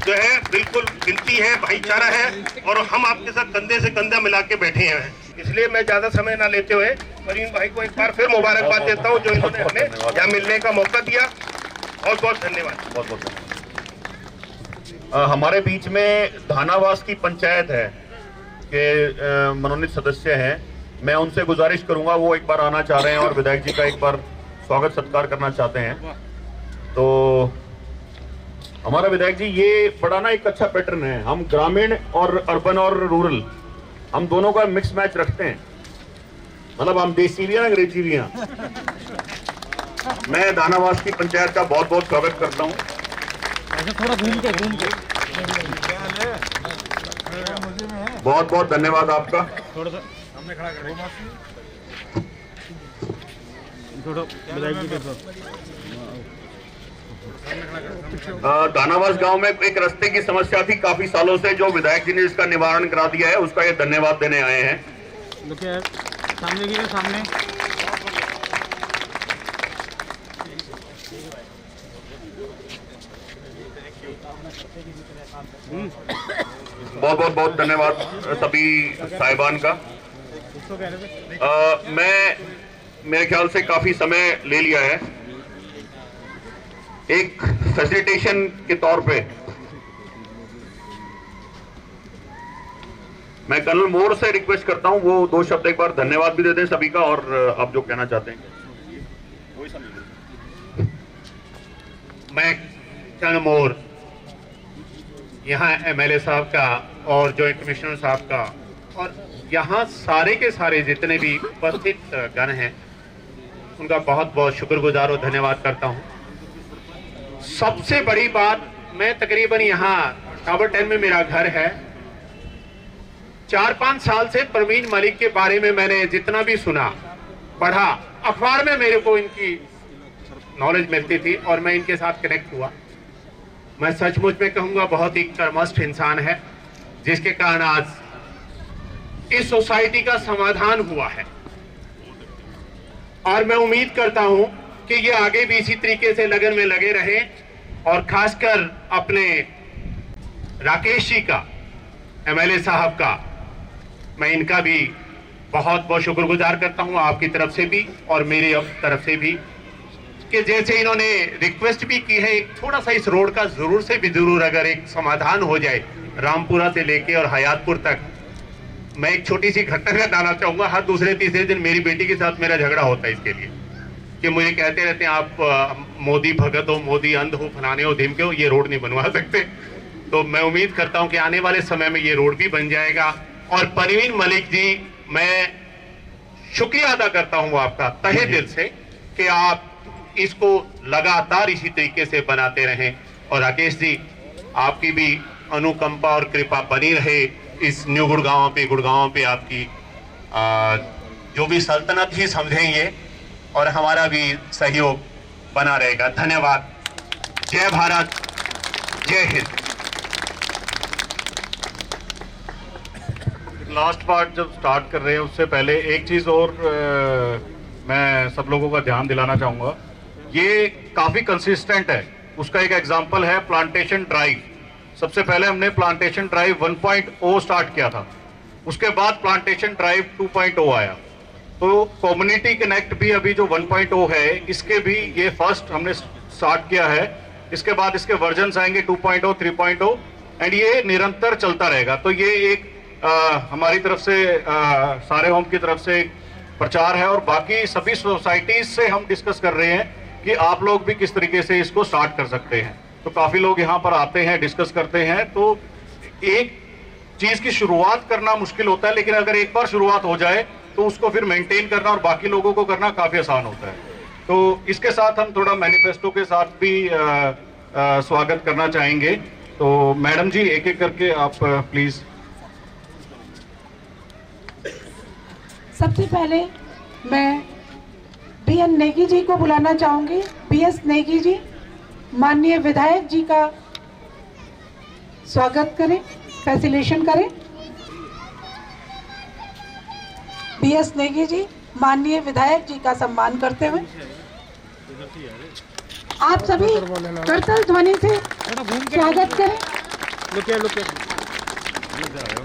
जो है बिल्कुल विनती है, भाईचारा है, और हम आपके साथ कंधे से कंधा मिला के बैठे हैं। इसलिए मैं ज्यादा समय ना लेते हुए परवीन भाई को एक बार फिर मुबारकबाद देता हूँ जो इन्होंने हमें यहाँ मिलने का मौका दिया। बहुत बहुत धन्यवाद। बहुत बहुत हमारे बीच में धानावास की पंचायत है के मनोनीत सदस्य हैं, मैं उनसे गुजारिश करूंगा, वो एक बार आना चाह रहे हैं और विधायक जी का एक बार स्वागत सत्कार करना चाहते हैं। तो हमारा विधायक जी, ये बड़ा ना एक अच्छा पैटर्न है, हम ग्रामीण और अर्बन और रूरल हम दोनों का मिक्स मैच रखते हैं, मतलब हम देसी भी हैं अंग्रेजी भी हैं। मैं धानावास की पंचायत का बहुत बहुत स्वागत करता हूँ। थोड़ा घूम के बहुत बहुत धन्यवाद आपका। थोड़ा सा हमने खड़ा कर दानावास गांव में एक रास्ते की समस्या थी काफी सालों से, जो विधायक जी ने इसका निवारण करा दिया है, उसका ये धन्यवाद देने आए हैं। सामने की सामने बहुत बहुत बहुत धन्यवाद सभी साहिबान का। मैं मेरे ख्याल से काफी समय ले लिया है। एक फैसिलिटेशन के तौर पे मैं कर्नल मोर से रिक्वेस्ट करता हूं, वो 2 शब्द एक बार धन्यवाद भी दे दें सभी का, और आप जो कहना चाहते हैं। मैं कर्नल मोर यहाँ एमएलए साहब का और जॉइंट कमिश्नर साहब का और यहाँ सारे के सारे जितने भी उपस्थित गण हैं उनका बहुत बहुत शुक्रगुजार और धन्यवाद करता हूँ। सबसे बड़ी बात, मैं तकरीबन यहाँ टावर 10 में मेरा घर है। 4-5 साल से परवीन मलिक के बारे में मैंने जितना भी सुना, पढ़ा, अखबार में मेरे को इनकी नॉलेज मिलती थी और मैं इनके साथ कनेक्ट हुआ। मैं सचमुच में कहूंगा बहुत ही कर्मठ इंसान है, जिसके कारण आज इस सोसाइटी का समाधान हुआ है। और मैं उम्मीद करता हूं कि ये आगे भी इसी तरीके से लगन में लगे रहे, और खासकर अपने राकेश जी का, एमएलए साहब का, मैं इनका भी बहुत बहुत शुक्रगुजार करता हूं, आपकी तरफ से भी और मेरी तरफ से भी, कि जैसे इन्होंने रिक्वेस्ट भी की है, एक थोड़ा सा इस रोड का जरूर से भी जरूर अगर एक समाधान हो जाए रामपुरा से लेके और हयातपुर तक। मैं एक छोटी सी घटना बताना चाहूंगा। हर दूसरे तीसरे दिन मेरी बेटी के साथ मेरा झगड़ा होता है इसके लिए, कि मुझे कहते रहते हैं आप मोदी भगत हो, मोदी अंध हो, फलाने हो, ढिमके हो, ये रोड नहीं बनवा सकते। तो मैं उम्मीद करता हूं कि आने वाले समय में ये रोड भी बन जाएगा। और परवीन मलिक जी, मैं शुक्रिया अदा करता हूं आपका तहे दिल से कि आप इसको लगातार इसी तरीके से बनाते रहें। और राकेश जी, आपकी भी अनुकंपा और कृपा बनी रहे इस न्यू गुड़गांव पे आपकी जो भी सल्तनत ही समझें ये, और हमारा भी सहयोग बना रहेगा। धन्यवाद। जय भारत, जय हिंद। लास्ट पार्ट जब स्टार्ट कर रहे हैं उससे पहले एक चीज़ और मैं सब लोगों का ध्यान दिलाना चाहूँगा। ये काफ़ी कंसिस्टेंट है। उसका एक एग्जांपल है प्लांटेशन ड्राइव। सबसे पहले हमने प्लांटेशन ड्राइव 1.0 स्टार्ट किया था, उसके बाद प्लांटेशन ड्राइव 2.0 आया। तो कम्युनिटी कनेक्ट भी अभी जो 1.0 है, इसके भी ये फर्स्ट हमने स्टार्ट किया है। इसके बाद इसके वर्जन्स आएंगे 2.0, 3.0 एंड ये निरंतर चलता रहेगा। तो ये एक हमारी तरफ से सारे होम की तरफ से प्रचार है, और बाकी सभी सोसाइटीज से हम डिस्कस कर रहे हैं कि आप लोग भी किस तरीके से इसको स्टार्ट कर सकते हैं। तो काफ़ी लोग यहाँ पर आते हैं, डिस्कस करते हैं। तो एक चीज की शुरुआत करना मुश्किल होता है, लेकिन अगर एक बार शुरुआत हो जाए तो उसको फिर मेंटेन करना और बाकी लोगों को करना काफी आसान होता है। तो इसके साथ हम थोड़ा मैनिफेस्टो के साथ भी स्वागत करना चाहेंगे। तो मैडम जी एक एक करके आप प्लीज। सबसे पहले मैं बीएन नेगी जी को बुलाना चाहूंगी। बीएस नेगी जी, माननीय विधायक जी का स्वागत करें, फैसिलिटेशन करें। बीएस नेगी जी, माननीय विधायक जी का सम्मान करते हुए आप सभी करतल ध्वनि से स्वागत करें।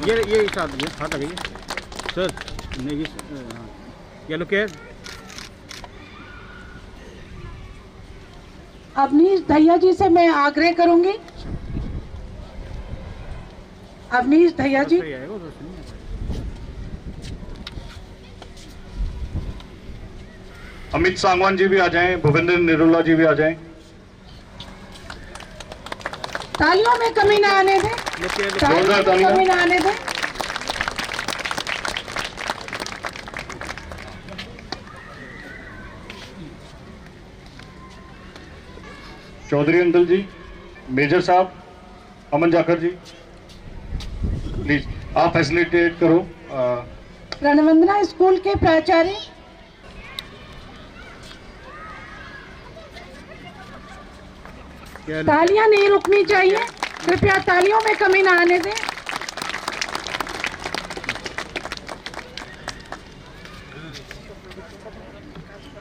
ये हाथ आगे सर, नेगी ये लोग क्या अवनीश दहिया जी से मैं आग्रह करूंगी। अवनीश दहिया जी, अमित सांगवान जी भी आ जाएं, भूपेंद्र निरुला जी भी आ जाएं। तालियों में कमी ना आने दें, तालियों में कमी ना आने दें। चौधरी अंकल जी, मेजर साहब, अमन जाखर जी, प्लीज आप फैसिलिटेट करो। रणवंदना स्कूल के प्राचार्य तालियां नहीं रुकनी चाहिए, कृपया तालियों में कमी ना आने दें।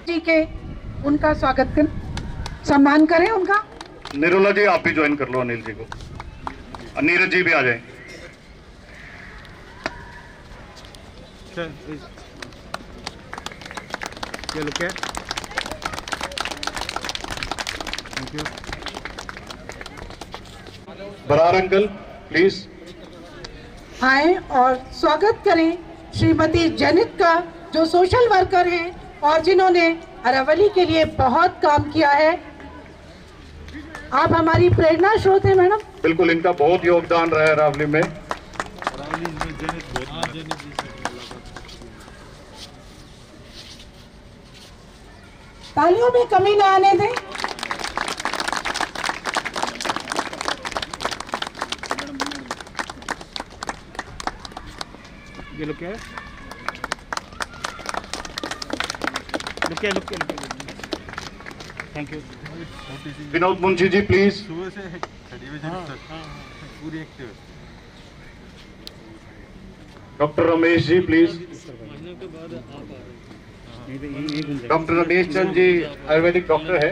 जी के उनका स्वागत करें, सम्मान करें उनका। निरुला जी आप भी ज्वाइन कर लो अनिल जी को। नीरज जी भी आ जाएं। ये लोग क्या thank you. Brar uncle please आए और स्वागत करें श्रीमती जनित का, जो सोशल वर्कर हैं और जिन्होंने अरावली के लिए बहुत काम किया है। आप हमारी प्रेरणा स्रोत हैं मैडम। बिल्कुल, इनका बहुत योगदान रहा है अरावली में। तालियों में कमी ना आने दें। ये लोग क्या है? Thank you. Vinod Munshi ji please. सुबह से पूरी active. Doctor Ramesh ji please. Doctor Ramesh Chand ji आयुर्वेदिक डॉक्टर है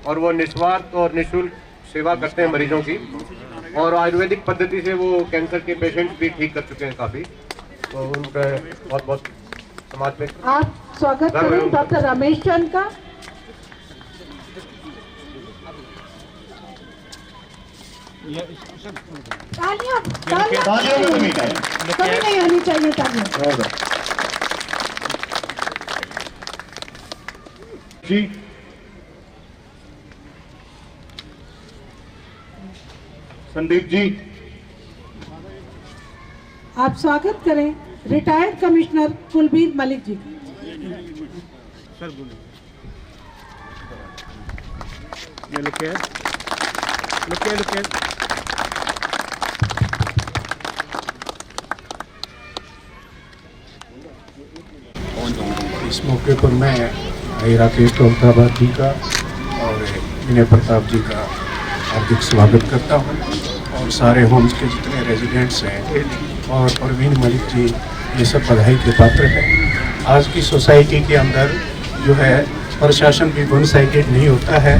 और वो निस्वार्थ और निःशुल्क सेवा करते हैं मरीजों की, और आयुर्वेदिक पद्धति से वो कैंसर के पेशेंट भी ठीक कर चुके हैं काफ़ी। तो उनका बहुत बहुत समाज में आप स्वागत करें डॉक्टर रमेश चंद का। तालियां कमी नहीं आनी चाहिए। तालियां जी। संदीप जी आप स्वागत करें retired commissioner Kulbir Malik ji. Sir बोलिए। ये लोग क्या इस मौके पर मैं राकेश दौलताबाद जी का और विनय प्रताप जी का हार्दिक स्वागत करता हूँ, और सारे होम्स के जितने रेजिडेंट्स हैं और परवीन मलिक जी, ये सब बधाई के पात्र हैं। आज की सोसाइटी के अंदर जो है प्रशासन भी वन साइडेड नहीं होता है।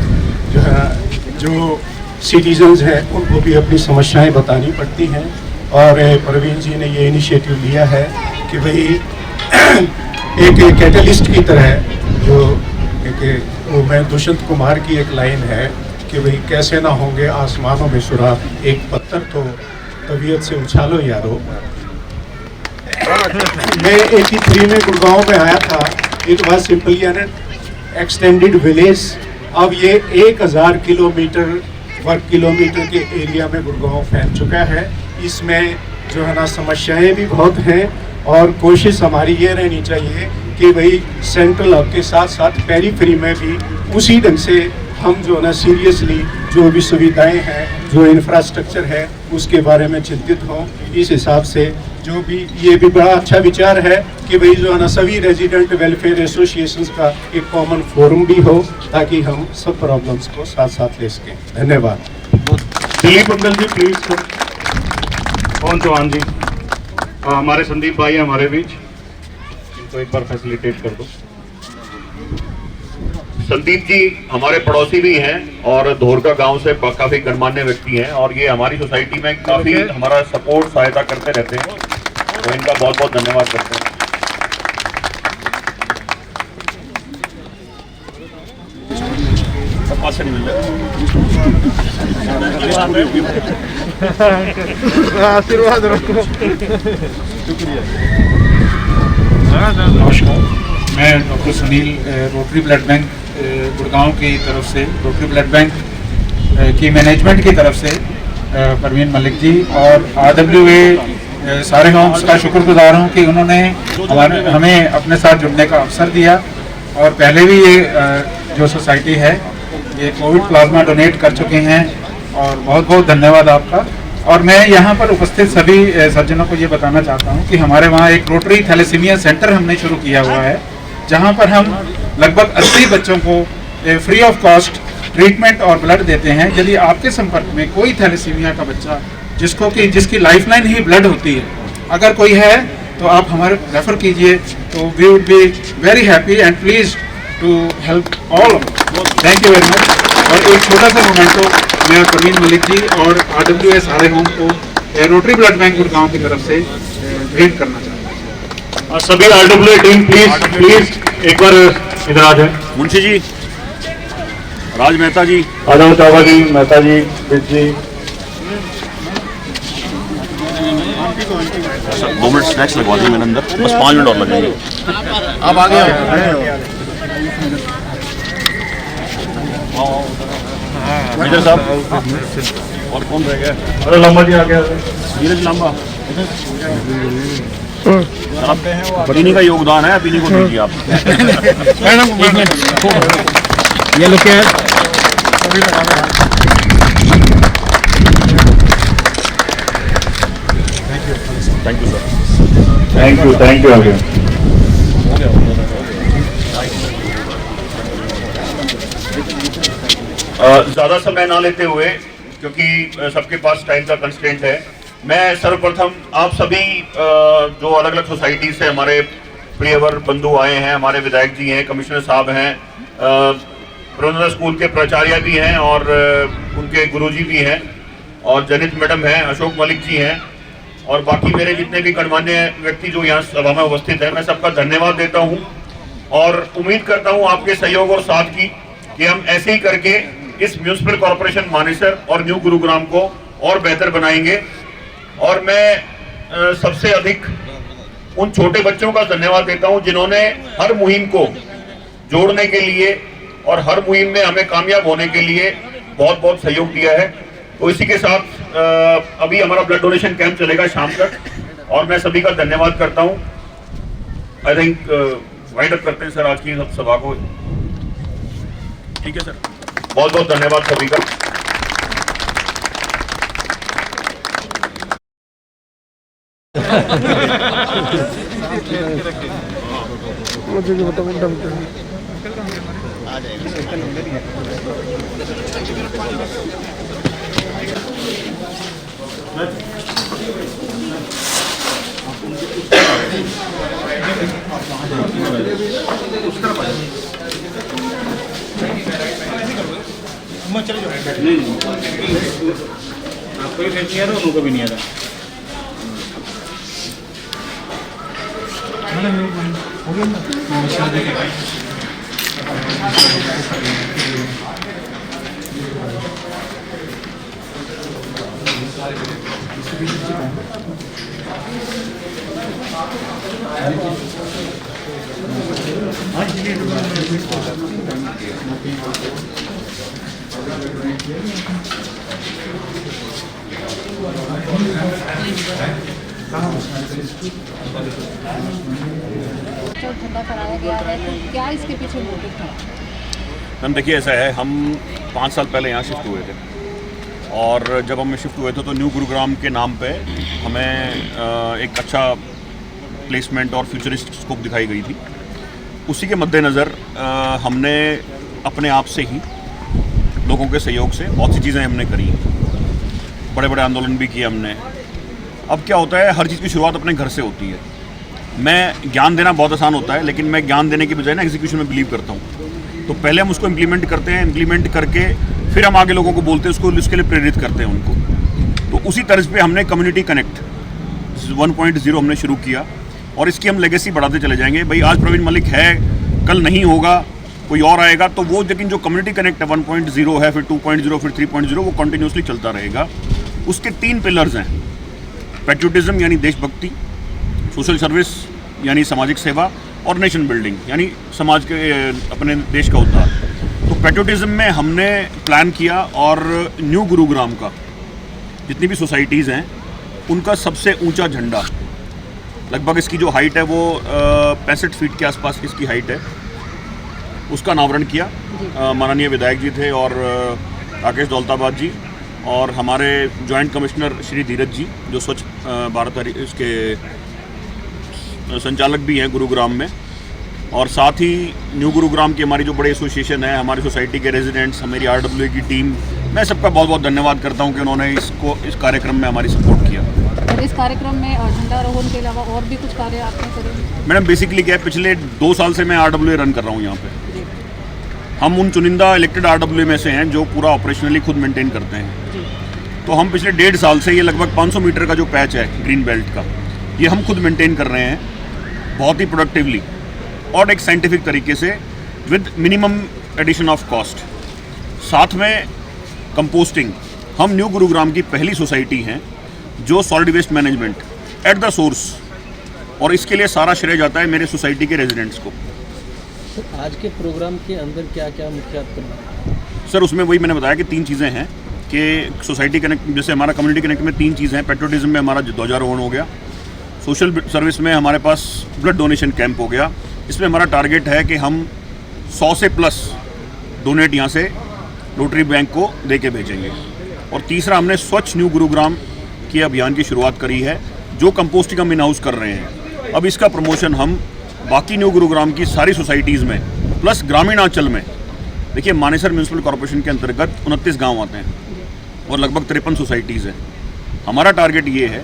जो सिटीजन्स हैं उनको भी अपनी समस्याएं बतानी पड़ती हैं, और परवीन जी ने ये इनिशिएटिव लिया है कि भाई एक कैटलिस्ट की तरह, जो वो मैं दुष्यंत कुमार की एक लाइन है कि भाई कैसे ना होंगे आसमानों में सुराग, एक पत्थर तो तबीयत से उछालो यारो। मैं 83 में गुड़गांव में आया था। It was simply N extended village. अब ये 1000 वर्ग किलोमीटर के एरिया में गुड़गांव फैल चुका है। इसमें जो है ना समस्याएं भी बहुत हैं, और कोशिश हमारी ये रहनी चाहिए कि भाई सेंट्रल हब के साथ साथ पेरीफेरी में भी उसी ढंग से हम जो है ना सीरियसली जो भी सुविधाएं हैं, जो इंफ्रास्ट्रक्चर है, उसके बारे में चिंतित हों। इस हिसाब से जो भी ये भी बड़ा अच्छा विचार है कि भाई जो है ना सभी रेजिडेंट वेलफेयर एसोसिएशंस का एक कॉमन फोरम भी हो, ताकि हम सब प्रॉब्लम्स को साथ साथ ले सकें। धन्यवाद। दिलीप मंडल जी प्लीज सर। पवन चौहान जी, हमारे संदीप भाई हैं हमारे बीच, इनको एक बार फैसिलिटेट कर दो। संदीप जी हमारे पड़ोसी भी हैं और धोरका गांव से काफी गणमान्य व्यक्ति हैं, और ये हमारी सोसाइटी में काफी हमारा सपोर्ट सहायता करते रहते हैं, तो इनका बहुत बहुत धन्यवाद करते हैं। पास से नहीं मिल रहा आशीर्वाद रखो। शुक्रिया। नमस्कार, मैं doctor Sunil, rotary blood bank Gurgaon की तरफ से, रोटरी ब्लड बैंक की मैनेजमेंट की तरफ से परवीन मलिक जी और RWA सारे होम्स का शुक्रगुजार हूँ कि उन्होंने हमें अपने साथ जुड़ने का अवसर दिया। और पहले भी ये जो सोसाइटी है ये कोविड प्लाज्मा डोनेट कर चुके हैं, और बहुत बहुत धन्यवाद आपका। और मैं यहाँ पर उपस्थित सभी सज्जनों को ये बताना चाहता हूँ कि हमारे वहाँ एक रोटरी थैलेसीमिया सेंटर हमने शुरू किया हुआ है, जहाँ पर हम लगभग 80 बच्चों को फ्री ऑफ कॉस्ट ट्रीटमेंट और ब्लड देते हैं। यदि आपके संपर्क में कोई थैलेसीमिया का बच्चा जिसकी लाइफलाइन ही ब्लड होती है, अगर कोई है तो आप हमारे रेफर कीजिए, तो we would be very happy and please to help all. Thank you very much. और एक छोटा सा मोमेंटो मैं परवीन मलिक जी और RWA सारे होम को रोटरी ब्लड बैंक गुड़गांव की तरफ से भेंट करना चाहता हूँ। सभी RWA टीम प्लीज एक बार इधर आ जाए। मुंशी जी, राज मेहता जी, आदम चावा जी, मेहता जी, जी। 2 मिनट स्नैक्स लगवा दें मैंने अंदर, बस 5 मिनट और लगेंगे। आप आ गए मेजर साहब, और कौन रह गया? अरे लंबा जी आ गया, नीरज लंबा। पीनी का योगदान है, पीनी को दीजिए आप। ये लोग क्या है? Thank you sir. Thank you आगे। ज्यादा समय ना लेते हुए, क्योंकि सबके पास टाइम का कंस्ट्रेंट है, मैं सर्वप्रथम आप सभी जो अलग अलग सोसाइटी से हमारे प्रियवर बंधु आए हैं, हमारे विधायक जी हैं, कमिश्नर साहब हैं, प्रबंधन स्कूल के प्राचार्य भी हैं और उनके गुरुजी भी हैं, और जनित मैडम हैं, अशोक मलिक जी हैं, और बाकी मेरे जितने भी गणमान्य व्यक्ति जो यहाँ सभा में उपस्थित है, मैं सबका धन्यवाद देता हूँ और उम्मीद करता हूँ आपके सहयोग और साथ की कि हम ऐसे ही करके इस म्यूनिसिपल कॉर्पोरेशन मानेसर और न्यू गुरुग्राम को और बेहतर बनाएंगे। और मैं सबसे अधिक उन छोटे बच्चों का धन्यवाद देता हूं जिन्होंने हर मुहिम को जोड़ने के लिए और हर मुहिम में हमें कामयाब होने के लिए बहुत बहुत सहयोग दिया है। तो इसी के साथ अभी हमारा ब्लड डोनेशन कैंप चलेगा शाम तक, और मैं सभी का धन्यवाद करता हूं। आई थिंक वाइंड अप करते हैं सर आज की सभा को। ठीक है सर, बहुत बहुत धन्यवाद सभी का। मुझे बताओ चले जाओ। आपको भी नहीं आ रहा, उनको भी नहीं आ रहा। हाँ झंडा फहराया गया है, तो क्या इसके पीछे मोटिव था? मैम देखिए, ऐसा है, हम 5 साल पहले यहाँ शिफ्ट हुए थे और जब हम शिफ्ट हुए थे तो न्यू गुरुग्राम के नाम पे हमें एक अच्छा प्लेसमेंट और फ्यूचरिस्ट स्कोप दिखाई गई थी। उसी के मद्देनज़र हमने अपने आप से ही लोगों के सहयोग से बहुत सी चीज़ें हमने करी, बड़े बड़े आंदोलन भी किए हमने। अब क्या होता है, हर चीज़ की शुरुआत अपने घर से होती है। मैं ज्ञान देना बहुत आसान होता है, लेकिन मैं ज्ञान देने की बजाय ना एग्जीक्यूशन में बिलीव करता हूँ। तो पहले हम उसको इम्प्लीमेंट करते हैं, इम्प्लीमेंट करके फिर हम आगे लोगों को बोलते हैं, उसके लिए प्रेरित करते हैं उनको। तो उसी तर्ज पे हमने कम्युनिटी कनेक्ट 1.0 हमने शुरू किया और इसकी हम लेगेसी बढ़ाते चले जाएंगे। भाई आज प्रवीण मलिक है, कल नहीं होगा, कोई और आएगा, तो वो लेकिन जो कम्युनिटी कनेक्ट है 1.0 है, फिर 2.0, फिर 3.0, वो कंटिन्यूसली चलता रहेगा। उसके 3 पिलर्स हैं, पैट्रियोटिज्म यानी देशभक्ति, सोशल सर्विस यानी सामाजिक सेवा, और नेशन बिल्डिंग यानी समाज के अपने देश का उद्धार। तो पैट्रियोटिज्म में हमने प्लान किया और न्यू गुरुग्राम का जितनी भी सोसाइटीज़ हैं उनका सबसे ऊंचा झंडा, लगभग इसकी जो हाइट है वो 65 फीट के आसपास इसकी हाइट है, उसका अनावरण किया। माननीय विधायक जी थे और राकेश दौलताबाद जी और हमारे जॉइंट कमिश्नर श्री धीरज जी, जो स्वच्छ भारत इसके संचालक भी हैं गुरुग्राम में, और साथ ही न्यू गुरुग्राम की हमारी जो बड़ी एसोसिएशन है, हमारी सोसाइटी के रेजिडेंट्स, हमारी RWA की टीम, मैं सबका बहुत बहुत धन्यवाद करता हूं कि उन्होंने इस कार्यक्रम में हमारी सपोर्ट किया। और इस कार्यक्रम में झंडारोहण के अलावा और भी कुछ कार्य आपने करे? मैडम बेसिकली क्या है, पिछले 2 साल से मैं RWA रन कर रहा हूँ यहाँ पे। हम उन चुनिंदा इलेक्टेड RWA में से हैं जो पूरा ऑपरेशनली खुद मेंटेन करते हैं। तो हम पिछले 1.5 साल से ये लगभग 500 मीटर का जो पैच है ग्रीन बेल्ट का, ये हम खुद मेंटेन कर रहे हैं बहुत ही प्रोडक्टिवली और एक साइंटिफिक तरीके से with minimum addition of cost. साथ में कंपोस्टिंग, हम न्यू गुरुग्राम की पहली सोसाइटी हैं जो solid waste management at the source, और इसके लिए सारा श्रेय जाता है मेरे सोसाइटी के रेजिडेंट्स को। तो आज के प्रोग्राम के अंदर क्या क्या मुख्य? सर उसमें वही मैंने बताया कि 3 चीज़ें हैं कि सोसाइटी कनेक्ट, जैसे हमारा कम्युनिटी कनेक्ट में 3 चीज़ें हैं। पैट्रियोटिज्म में हमारा ध्वजारोहण हो गया, सोशल सर्विस में हमारे पास ब्लड डोनेशन कैंप हो गया। इसमें हमारा टारगेट है कि हम 100 से प्लस डोनेट यहाँ से रोटरी बैंक को दे के भेजेंगे। और तीसरा, हमने स्वच्छ न्यू गुरुग्राम के अभियान की शुरुआत करी है, जो कंपोस्टिंग हम इन हाउस कर रहे हैं। अब इसका प्रमोशन हम बाकी न्यू गुरुग्राम की सारी सोसाइटीज़ में प्लस ग्रामीणांचल में, देखिए मानेसर म्यूनसिपल कॉर्पोरेशन के अंतर्गत 29 गाँव आते हैं और लगभग 53 सोसाइटीज़ हैं। हमारा टारगेट ये है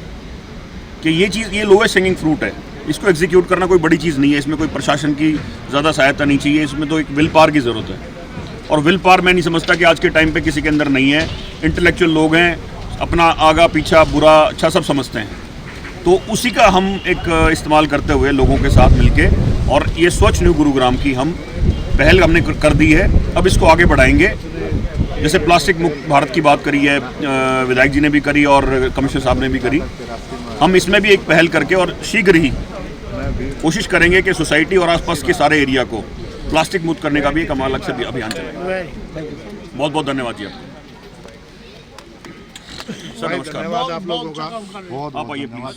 कि ये चीज़, ये लोएस्ट हैंगिंग फ्रूट है, इसको एग्जीक्यूट करना कोई बड़ी चीज़ नहीं है, इसमें कोई प्रशासन की ज़्यादा सहायता नहीं चाहिए, इसमें तो एक विल पावर की ज़रूरत है। और विल पावर मैं नहीं समझता कि आज के टाइम पे किसी के अंदर नहीं है। इंटेलेक्चुअल लोग हैं, अपना आगा पीछा बुरा अच्छा सब समझते हैं, तो उसी का हम एक इस्तेमाल करते हुए लोगों के साथ मिलके, और ये स्वच्छ न्यू गुरुग्राम की हम पहल हमने कर दी है, अब इसको आगे बढ़ाएंगे। जैसे प्लास्टिक मुक्त भारत की बात करी है, विधायक जी ने भी करी और कमिश्नर साहब ने भी करी, हम इसमें भी एक पहल करके और शीघ्र ही कोशिश करेंगे कि सोसाइटी और आसपास के सारे एरिया को प्लास्टिक मुक्त करने का भी एक अलग से अभियान चलेगा। बहुत बहुत धन्यवाद जी आपको। सर नमस्कार। धन्यवाद आप लोगों का। आप आइए प्लीज।